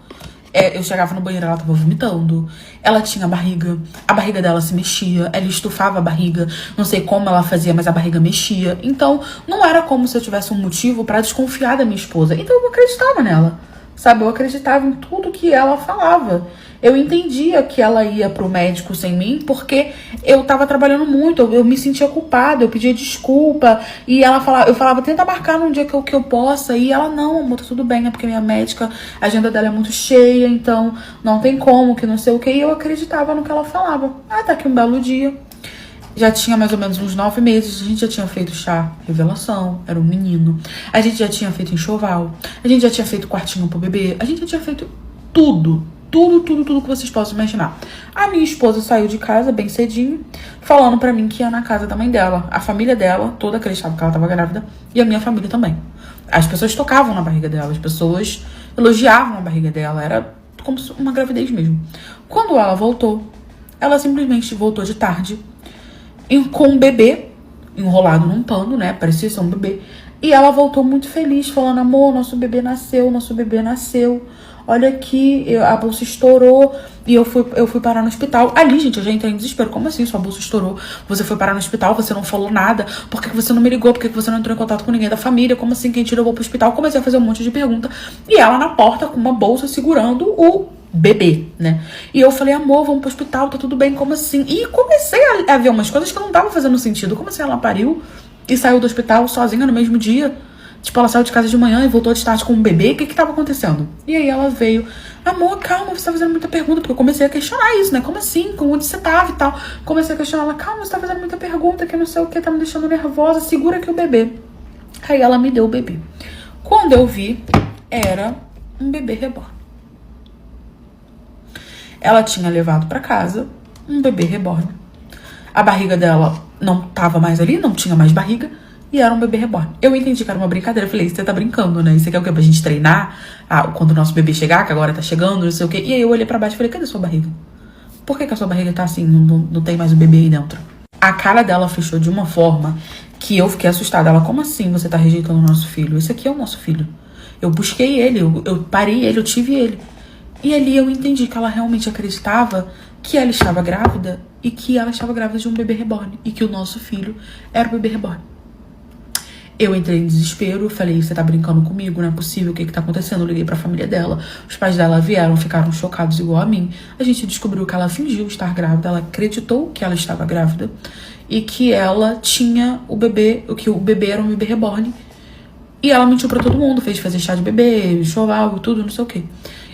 Eu chegava no banheiro, ela tava vomitando. Ela tinha barriga. A barriga dela se mexia. Ela estufava a barriga. Não sei como ela fazia, mas a barriga mexia. Então, não era como se eu tivesse um motivo pra desconfiar da minha esposa. Então, eu acreditava nela. Sabe? Eu acreditava em tudo que ela falava. Eu entendia que ela ia pro médico sem mim porque eu tava trabalhando muito, eu me sentia culpada, eu pedia desculpa. E eu falava, tenta marcar num dia que eu possa. E ela, não, amor, tá tudo bem, é porque minha médica, a agenda dela é muito cheia, então não tem como, que não sei o que. E eu acreditava no que ela falava. Até que um belo dia, já tinha mais ou menos uns 9 meses, a gente já tinha feito chá revelação, era um menino. A gente já tinha feito enxoval, a gente já tinha feito quartinho pro bebê, a gente já tinha feito tudo que vocês possam imaginar. A minha esposa saiu de casa bem cedinho, falando pra mim que ia na casa da mãe dela. A família dela toda acreditava que ela tava grávida, e a minha família também. As pessoas tocavam na barriga dela, as pessoas elogiavam a barriga dela, era como uma gravidez mesmo. Quando ela voltou, ela simplesmente voltou de tarde, com um bebê enrolado num pano, né, parecia ser um bebê. E ela voltou muito feliz, falando, amor, nosso bebê nasceu. Olha aqui, a bolsa estourou e eu fui parar no hospital. Ali, gente, eu já entrei em desespero. Como assim? Sua bolsa estourou? Você foi parar no hospital, você não falou nada. Por que você não me ligou? Por que você não entrou em contato com ninguém da família? Como assim? Quem te levou pro hospital? Comecei a fazer um monte de pergunta. E ela na porta com uma bolsa segurando o bebê, né? E eu falei, amor, vamos pro hospital, tá tudo bem, como assim? E comecei a ver umas coisas que não estavam fazendo sentido. Como assim ela pariu e saiu do hospital sozinha no mesmo dia? Tipo, ela saiu de casa de manhã e voltou de tarde com um bebê. O que tava acontecendo? E aí ela veio, amor, calma, você tá fazendo muita pergunta. Porque eu comecei a questionar isso, né? Como assim? Onde você tava e tal? Comecei a questionar ela, calma, você tá fazendo muita pergunta, que não sei o que, tá me deixando nervosa, segura aqui o bebê. Aí ela me deu o bebê. Quando eu vi, era um bebê reborn. Ela tinha levado pra casa um bebê reborn. A barriga dela não tava mais ali, não tinha mais barriga. E era um bebê reborn. Eu entendi que era uma brincadeira. Eu falei, você tá brincando, né? Isso aqui é o quê? Pra gente treinar? Quando o nosso bebê chegar, que agora tá chegando, não sei o quê. E aí eu olhei pra baixo e falei, cadê a sua barriga? Por que a sua barriga tá assim? Não tem mais o bebê aí dentro. A cara dela fechou de uma forma que eu fiquei assustada. Ela, como assim você tá rejeitando o nosso filho? Esse aqui é o nosso filho. Eu busquei ele, eu parei ele, eu tive ele. E ali eu entendi que ela realmente acreditava que ela estava grávida e que ela estava grávida de um bebê reborn. E que o nosso filho era o bebê reborn. Eu entrei em desespero, falei, você tá brincando comigo, não é possível, o que tá acontecendo? Eu liguei pra família dela, os pais dela vieram, ficaram chocados igual a mim. A gente descobriu que ela fingiu estar grávida, ela acreditou que ela estava grávida e que ela tinha o bebê, que o bebê era um bebê reborn. E ela mentiu pra todo mundo, fez fazer chá de bebê, enxoval e tudo, não sei o quê.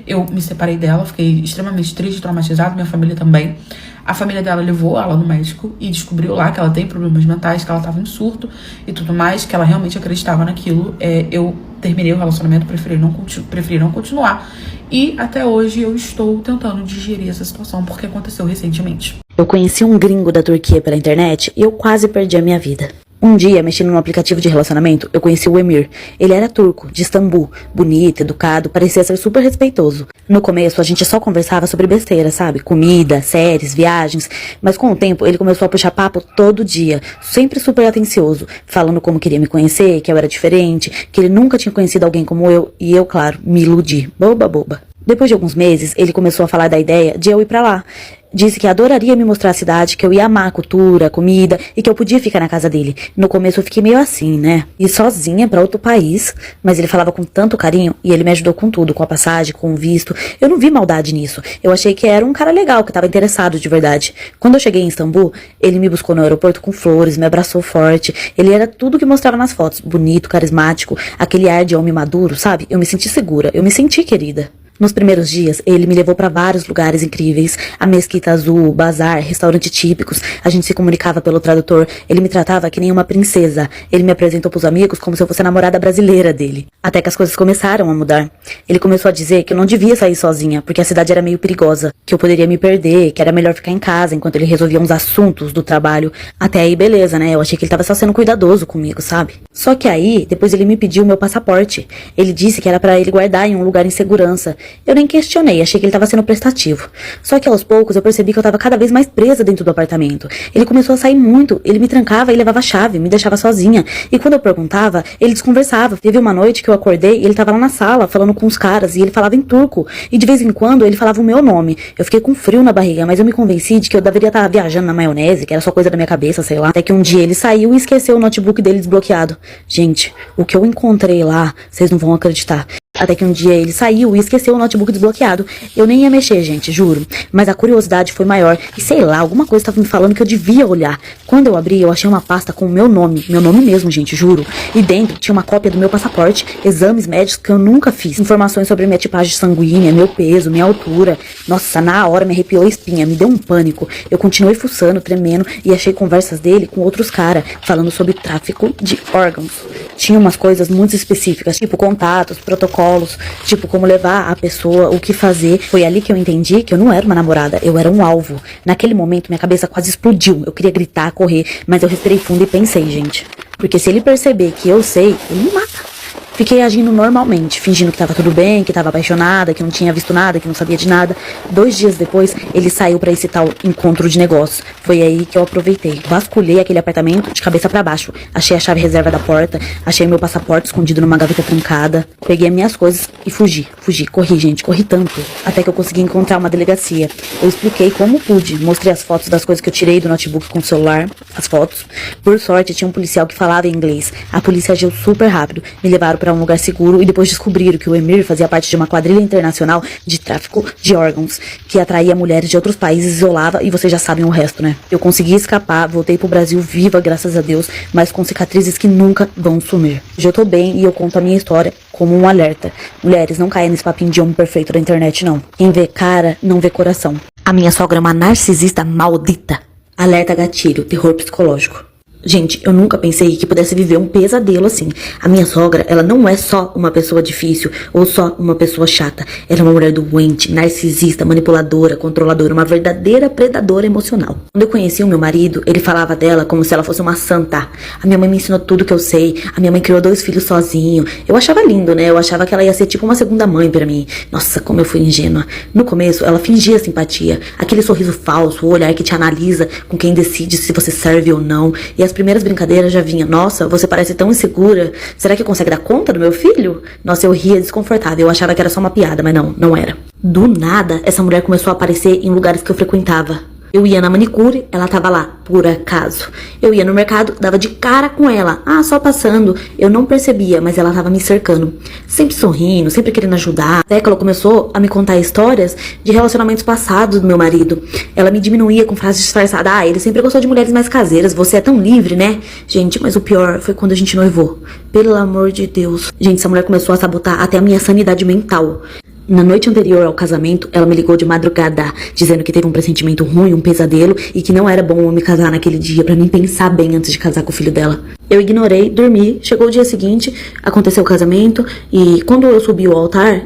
Eu me separei dela, fiquei extremamente triste, traumatizada, minha família também. A família dela levou ela no médico e descobriu lá que ela tem problemas mentais, que ela tava em surto e tudo mais, que ela realmente acreditava naquilo. Eu terminei o relacionamento, preferi não continuar. E até hoje eu estou tentando digerir essa situação, porque aconteceu recentemente. Eu conheci um gringo da Turquia pela internet e eu quase perdi a minha vida. Um dia, mexendo num aplicativo de relacionamento, eu conheci o Emir. Ele era turco, de Istambul, bonito, educado, parecia ser super respeitoso. No começo, a gente só conversava sobre besteira, sabe? Comida, séries, viagens. Mas com o tempo, ele começou a puxar papo todo dia, sempre super atencioso, falando como queria me conhecer, que eu era diferente, que ele nunca tinha conhecido alguém como eu, e eu, claro, me iludi. Boba. Depois de alguns meses, ele começou a falar da ideia de eu ir pra lá. Disse que adoraria me mostrar a cidade, que eu ia amar a cultura, a comida e que eu podia ficar na casa dele. No começo eu fiquei meio assim, né? Ir sozinha pra outro país, mas ele falava com tanto carinho e ele me ajudou com tudo, com a passagem, com o visto. Eu não vi maldade nisso. Eu achei que era um cara legal, que tava interessado de verdade. Quando eu cheguei em Istambul, ele me buscou no aeroporto com flores, me abraçou forte. Ele era tudo que mostrava nas fotos. Bonito, carismático, aquele ar de homem maduro, sabe? Eu me senti segura, eu me senti querida. Nos primeiros dias, ele me levou para vários lugares incríveis, a Mesquita Azul, bazar, restaurantes típicos, a gente se comunicava pelo tradutor, ele me tratava que nem uma princesa, ele me apresentou pros amigos como se eu fosse a namorada brasileira dele. Até que as coisas começaram a mudar. Ele começou a dizer que eu não devia sair sozinha, porque a cidade era meio perigosa, que eu poderia me perder, que era melhor ficar em casa enquanto ele resolvia uns assuntos do trabalho. Até aí, beleza, né? Eu achei que ele tava só sendo cuidadoso comigo, sabe? Só que aí, depois ele me pediu meu passaporte. Ele disse que era pra ele guardar em um lugar em segurança, Eu nem questionei, achei que ele tava sendo prestativo. Só que aos poucos eu percebi que eu tava cada vez mais presa dentro do apartamento. Ele começou a sair muito, ele me trancava e levava a chave, me deixava sozinha. E quando eu perguntava, ele desconversava. Teve uma noite que eu acordei e ele tava lá na sala, falando com os caras, e ele falava em turco. E de vez em quando ele falava o meu nome. Eu fiquei com frio na barriga, mas eu me convenci de que eu deveria estar viajando na maionese, que era só coisa da minha cabeça, sei lá. Até que um dia ele saiu e esqueceu o notebook dele desbloqueado. Gente, o que eu encontrei lá, vocês não vão acreditar. Até que um dia ele saiu e esqueceu o notebook desbloqueado. Eu nem ia mexer, gente, juro. Mas a curiosidade foi maior. E sei lá, alguma coisa estava me falando que eu devia olhar. Quando eu abri, eu achei uma pasta com o meu nome. Meu nome mesmo, gente, juro. E dentro tinha uma cópia do meu passaporte, exames médicos que eu nunca fiz. Informações sobre minha tipagem sanguínea, meu peso, minha altura. Nossa, na hora me arrepiou a espinha, me deu um pânico. Eu continuei fuçando, tremendo, e achei conversas dele com outros caras, falando sobre tráfico de órgãos. Tinha umas coisas muito específicas, tipo contatos, protocolos, tipo como levar a pessoa, o que fazer. Foi ali que eu entendi que eu não era uma namorada, eu era um alvo. Naquele momento minha cabeça quase explodiu, eu queria gritar, correr, mas eu respirei fundo e pensei, gente, porque se ele perceber que eu sei, ele me mata. Fiquei agindo normalmente, fingindo que tava tudo bem, que tava apaixonada, que não tinha visto nada, que não sabia de nada. 2 dias depois, ele saiu pra esse tal encontro de negócios. Foi aí que eu aproveitei. Vasculhei aquele apartamento de cabeça pra baixo. Achei a chave reserva da porta, achei meu passaporte escondido numa gaveta trancada. Peguei as minhas coisas e fugi. Corri, gente, corri tanto. Até que eu consegui encontrar uma delegacia. Eu expliquei como pude. Mostrei as fotos das coisas que eu tirei do notebook com o celular. As fotos. Por sorte, tinha um policial que falava inglês. A polícia agiu super rápido. Me levaram pra um lugar seguro e depois descobriram que o Emir fazia parte de uma quadrilha internacional de tráfico de órgãos que atraía mulheres de outros países, isolava e vocês já sabem o resto, né? Eu consegui escapar, voltei pro Brasil viva, graças a Deus, mas com cicatrizes que nunca vão sumir. Hoje eu tô bem e eu conto a minha história como um alerta. Mulheres, não caem nesse papinho de homem perfeito da internet, não. Quem vê cara, não vê coração. A minha sogra é uma narcisista maldita. Alerta gatilho, terror psicológico. Gente, eu nunca pensei que pudesse viver um pesadelo assim. A minha sogra, ela não é só uma pessoa difícil ou só uma pessoa chata. Ela é uma mulher doente, narcisista, manipuladora, controladora, uma verdadeira predadora emocional. Quando eu conheci o meu marido, ele falava dela como se ela fosse uma santa. A minha mãe me ensinou tudo que eu sei. A minha mãe criou 2 filhos sozinho. Eu achava lindo, né? Eu achava que ela ia ser tipo uma segunda mãe pra mim. Nossa, como eu fui ingênua. No começo, ela fingia simpatia. Aquele sorriso falso, o olhar que te analisa com quem decide se você serve ou não. E as primeiras brincadeiras já vinham. Nossa, você parece tão insegura. Será que consegue dar conta do meu filho? Nossa, eu ria desconfortável. Eu achava que era só uma piada, mas não era. Do nada, essa mulher começou a aparecer em lugares que eu frequentava. Eu ia na manicure, ela tava lá, por acaso. Eu ia no mercado, dava de cara com ela. Ah, só passando. Eu não percebia, mas ela tava me cercando. Sempre sorrindo, sempre querendo ajudar. Até que ela começou a me contar histórias de relacionamentos passados do meu marido. Ela me diminuía com frases disfarçadas. Ah, ele sempre gostou de mulheres mais caseiras. Você é tão livre, né? Gente, mas o pior foi quando a gente noivou. Pelo amor de Deus. Gente, essa mulher começou a sabotar até a minha sanidade mental. Na noite anterior ao casamento, ela me ligou de madrugada, dizendo que teve um pressentimento ruim, um pesadelo, e que não era bom eu me casar naquele dia, pra mim pensar bem antes de casar com o filho dela. Eu ignorei, dormi, chegou o dia seguinte, aconteceu o casamento, e quando eu subi ao altar,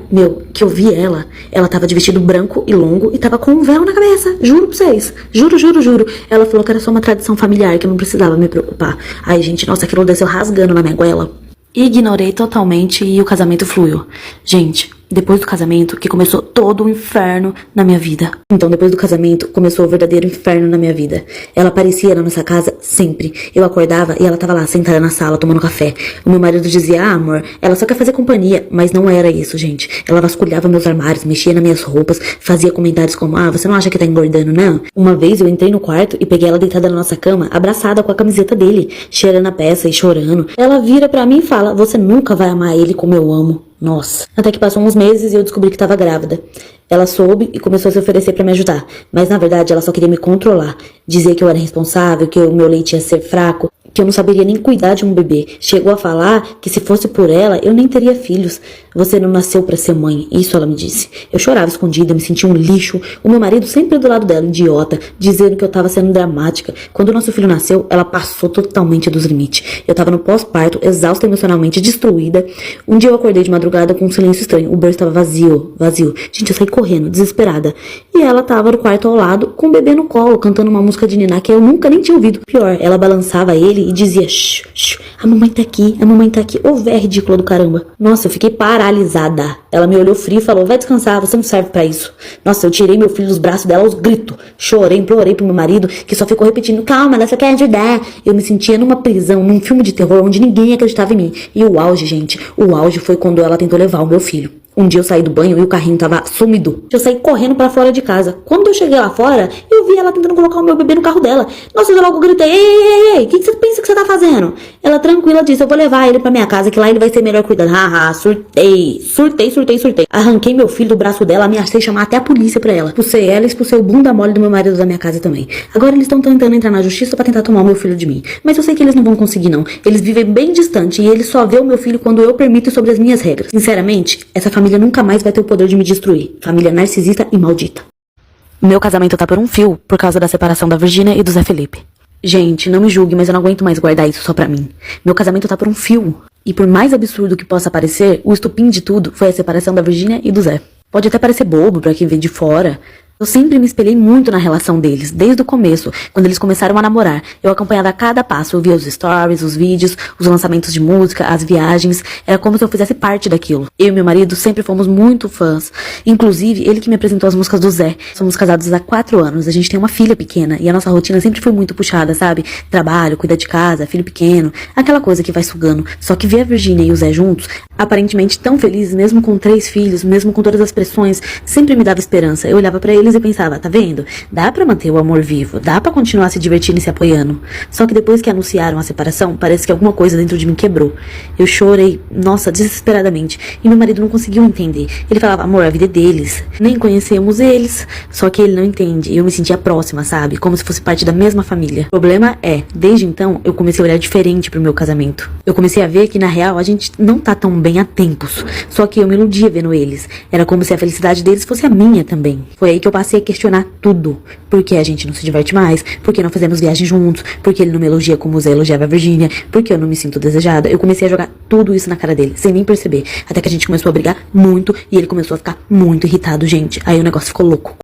que eu vi ela tava de vestido branco e longo, e tava com um véu na cabeça, juro pra vocês, juro. Ela falou que era só uma tradição familiar, que eu não precisava me preocupar. Ai, gente, nossa, aquilo desceu rasgando na minha goela. Ignorei totalmente e o casamento fluiu. Gente, depois do casamento que começou todo o inferno na minha vida. Então, depois do casamento, começou o verdadeiro inferno na minha vida. Ela aparecia na nossa casa sempre. Eu acordava e ela tava lá, sentada na sala, tomando café. O meu marido dizia, ah, amor, ela só quer fazer companhia. Mas não era isso, gente. Ela vasculhava meus armários, mexia nas minhas roupas, fazia comentários como, ah, você não acha que tá engordando, não? Uma vez eu entrei no quarto e peguei ela deitada na nossa cama, abraçada com a camiseta dele, cheirando a peça e chorando. Ela vira pra mim e fala, você nunca vai amar ele como eu amo. Nossa. Até que passou uns meses e eu descobri que estava grávida. Ela soube e começou a se oferecer pra me ajudar. Mas na verdade ela só queria me controlar. Dizer que eu era responsável, que o meu leite ia ser fraco, que eu não saberia nem cuidar de um bebê. Chegou a falar que se fosse por ela, eu nem teria filhos. Você não nasceu pra ser mãe. Isso ela me disse. Eu chorava escondida, me sentia um lixo. O meu marido sempre do lado dela, idiota, dizendo que eu tava sendo dramática. Quando o nosso filho nasceu, ela passou totalmente dos limites. Eu tava no pós-parto, exausta emocionalmente, destruída. Um dia eu acordei de madrugada com um silêncio estranho. O berço estava vazio. Gente, eu saí correndo, desesperada. E ela tava no quarto ao lado, com o bebê no colo, cantando uma música de Niná que eu nunca nem tinha ouvido. Pior, ela balançava ele ele e dizia: shh, shh, a mamãe tá aqui, a mamãe tá aqui. Ô, véia ridícula do caramba. Nossa, eu fiquei paralisada. Ela me olhou frio e falou: vai descansar, você não serve pra isso. Nossa, eu tirei meu filho dos braços dela aos gritos. Chorei, implorei pro meu marido, que só ficou repetindo: calma, ela só quer ajudar. Eu me sentia numa prisão, num filme de terror, onde ninguém acreditava em mim. E o auge, gente, o auge foi quando ela tentou levar o meu filho. Um dia eu saí do banho e o carrinho tava sumido. Eu saí correndo pra fora de casa. Quando eu cheguei lá fora, eu vi ela tentando colocar o meu bebê no carro dela. Nossa, eu logo gritei: ei, ei, ei, o que você pensa que você tá fazendo? Ela tranquila disse: eu vou levar ele pra minha casa, que lá ele vai ser melhor cuidado. Haha, surtei. Arranquei meu filho do braço dela, ameacei chamar até a polícia pra ela. Expulsei ela e expulsei o bunda mole do meu marido da minha casa também. Agora eles estão tentando entrar na justiça pra tentar tomar o meu filho de mim. Mas eu sei que eles não vão conseguir não. Eles vivem bem distante e eles só vê o meu filho quando eu permito sobre as minhas regras. Sinceramente, essa família nunca mais vai ter o poder de me destruir. Família narcisista e maldita. Meu casamento tá por um fio por causa da separação da Virgínia e do Zé Felipe. Gente, não me julgue, mas eu não aguento mais guardar isso só pra mim. Meu casamento tá por um fio. E por mais absurdo que possa parecer, o estupim de tudo foi a separação da Virgínia e do Zé. Pode até parecer bobo pra quem vê de fora. Eu sempre me espelhei muito na relação deles, desde o começo, quando eles começaram a namorar. Eu acompanhava cada passo, eu via os stories, os vídeos, os lançamentos de música, as viagens. Era como se eu fizesse parte daquilo. Eu e meu marido sempre fomos muito fãs. Inclusive, ele que me apresentou as músicas do Zé. Somos casados há 4 anos, a gente tem uma filha pequena e a nossa rotina sempre foi muito puxada, sabe? Trabalho, cuidar de casa, filho pequeno, aquela coisa que vai sugando. Só que ver a Virgínia e o Zé juntos, aparentemente tão felizes, mesmo com 3 filhos, mesmo com todas as pressões, sempre me dava esperança. Eu olhava pra eles e pensava: tá vendo? Dá pra manter o amor vivo, dá pra continuar se divertindo e se apoiando. Só que depois que anunciaram a separação, parece que alguma coisa dentro de mim quebrou. Eu chorei, nossa, desesperadamente, e meu marido não conseguiu entender. Ele falava: amor, a vida é deles, nem conhecemos eles. Só que ele não entende, e eu me sentia próxima, sabe? Como se fosse parte da mesma família. O problema é, desde então, eu comecei a olhar diferente pro meu casamento. Eu comecei a ver que, na real, a gente não tá tão bem há tempos. Só que eu me iludia vendo eles. Era como se a felicidade deles fosse a minha também. Foi aí que eu passei a questionar tudo. Por que a gente não se diverte mais? Por que não fazemos viagens juntos? Por que ele não me elogia como o Zé elogiava a Virgínia? Por que eu não me sinto desejada? Eu comecei a jogar tudo isso na cara dele, sem nem perceber. Até que a gente começou a brigar muito e ele começou a ficar muito irritado, gente. Aí o negócio ficou louco.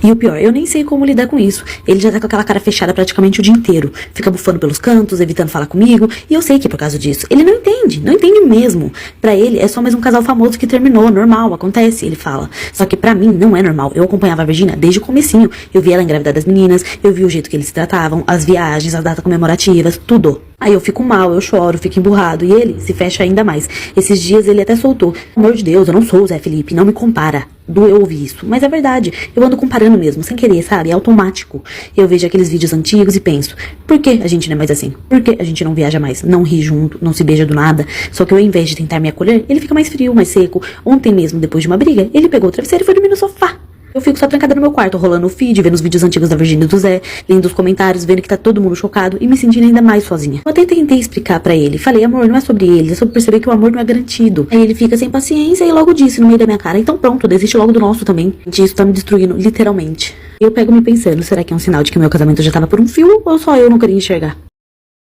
E o pior, eu nem sei como lidar com isso. Ele já tá com aquela cara fechada praticamente o dia inteiro. Fica bufando pelos cantos, evitando falar comigo. E eu sei que é por causa disso. Ele não entende mesmo. Pra ele, é só mais um casal famoso que terminou, normal, acontece, ele fala. Só que pra mim, não é normal. Eu acompanhava a Virgínia desde o comecinho. Eu vi ela engravidar das meninas, eu vi o jeito que eles se tratavam, as viagens, as datas comemorativas, tudo. Aí eu fico mal, eu choro, fico emburrado. E ele se fecha ainda mais. Esses dias ele até soltou: pelo amor de Deus, eu não sou o Zé Felipe, não me compara. Doeu ouvir isso, mas é verdade. Eu ando comparando mesmo, sem querer, sabe? É automático. Eu vejo aqueles vídeos antigos e penso: por que a gente não é mais assim? Por que a gente não viaja mais? Não ri junto, não se beija do nada? Só que eu, ao invés de tentar me acolher, ele fica mais frio, mais seco. Ontem mesmo, depois de uma briga, ele pegou o travesseiro e foi dormir no sofá. Eu fico só trancada no meu quarto, rolando o feed, vendo os vídeos antigos da Virgínia e do Zé, lendo os comentários, vendo que tá todo mundo chocado e me sentindo ainda mais sozinha. Eu até tentei explicar pra ele. Falei: amor, não é sobre eles, é sobre perceber que o amor não é garantido. Aí ele fica sem paciência e logo disse no meio da minha cara: então pronto, desiste logo do nosso também. Gente, isso tá me destruindo, literalmente. Eu pego me pensando: será que é um sinal de que meu casamento já tava por um fio ou só eu não queria enxergar?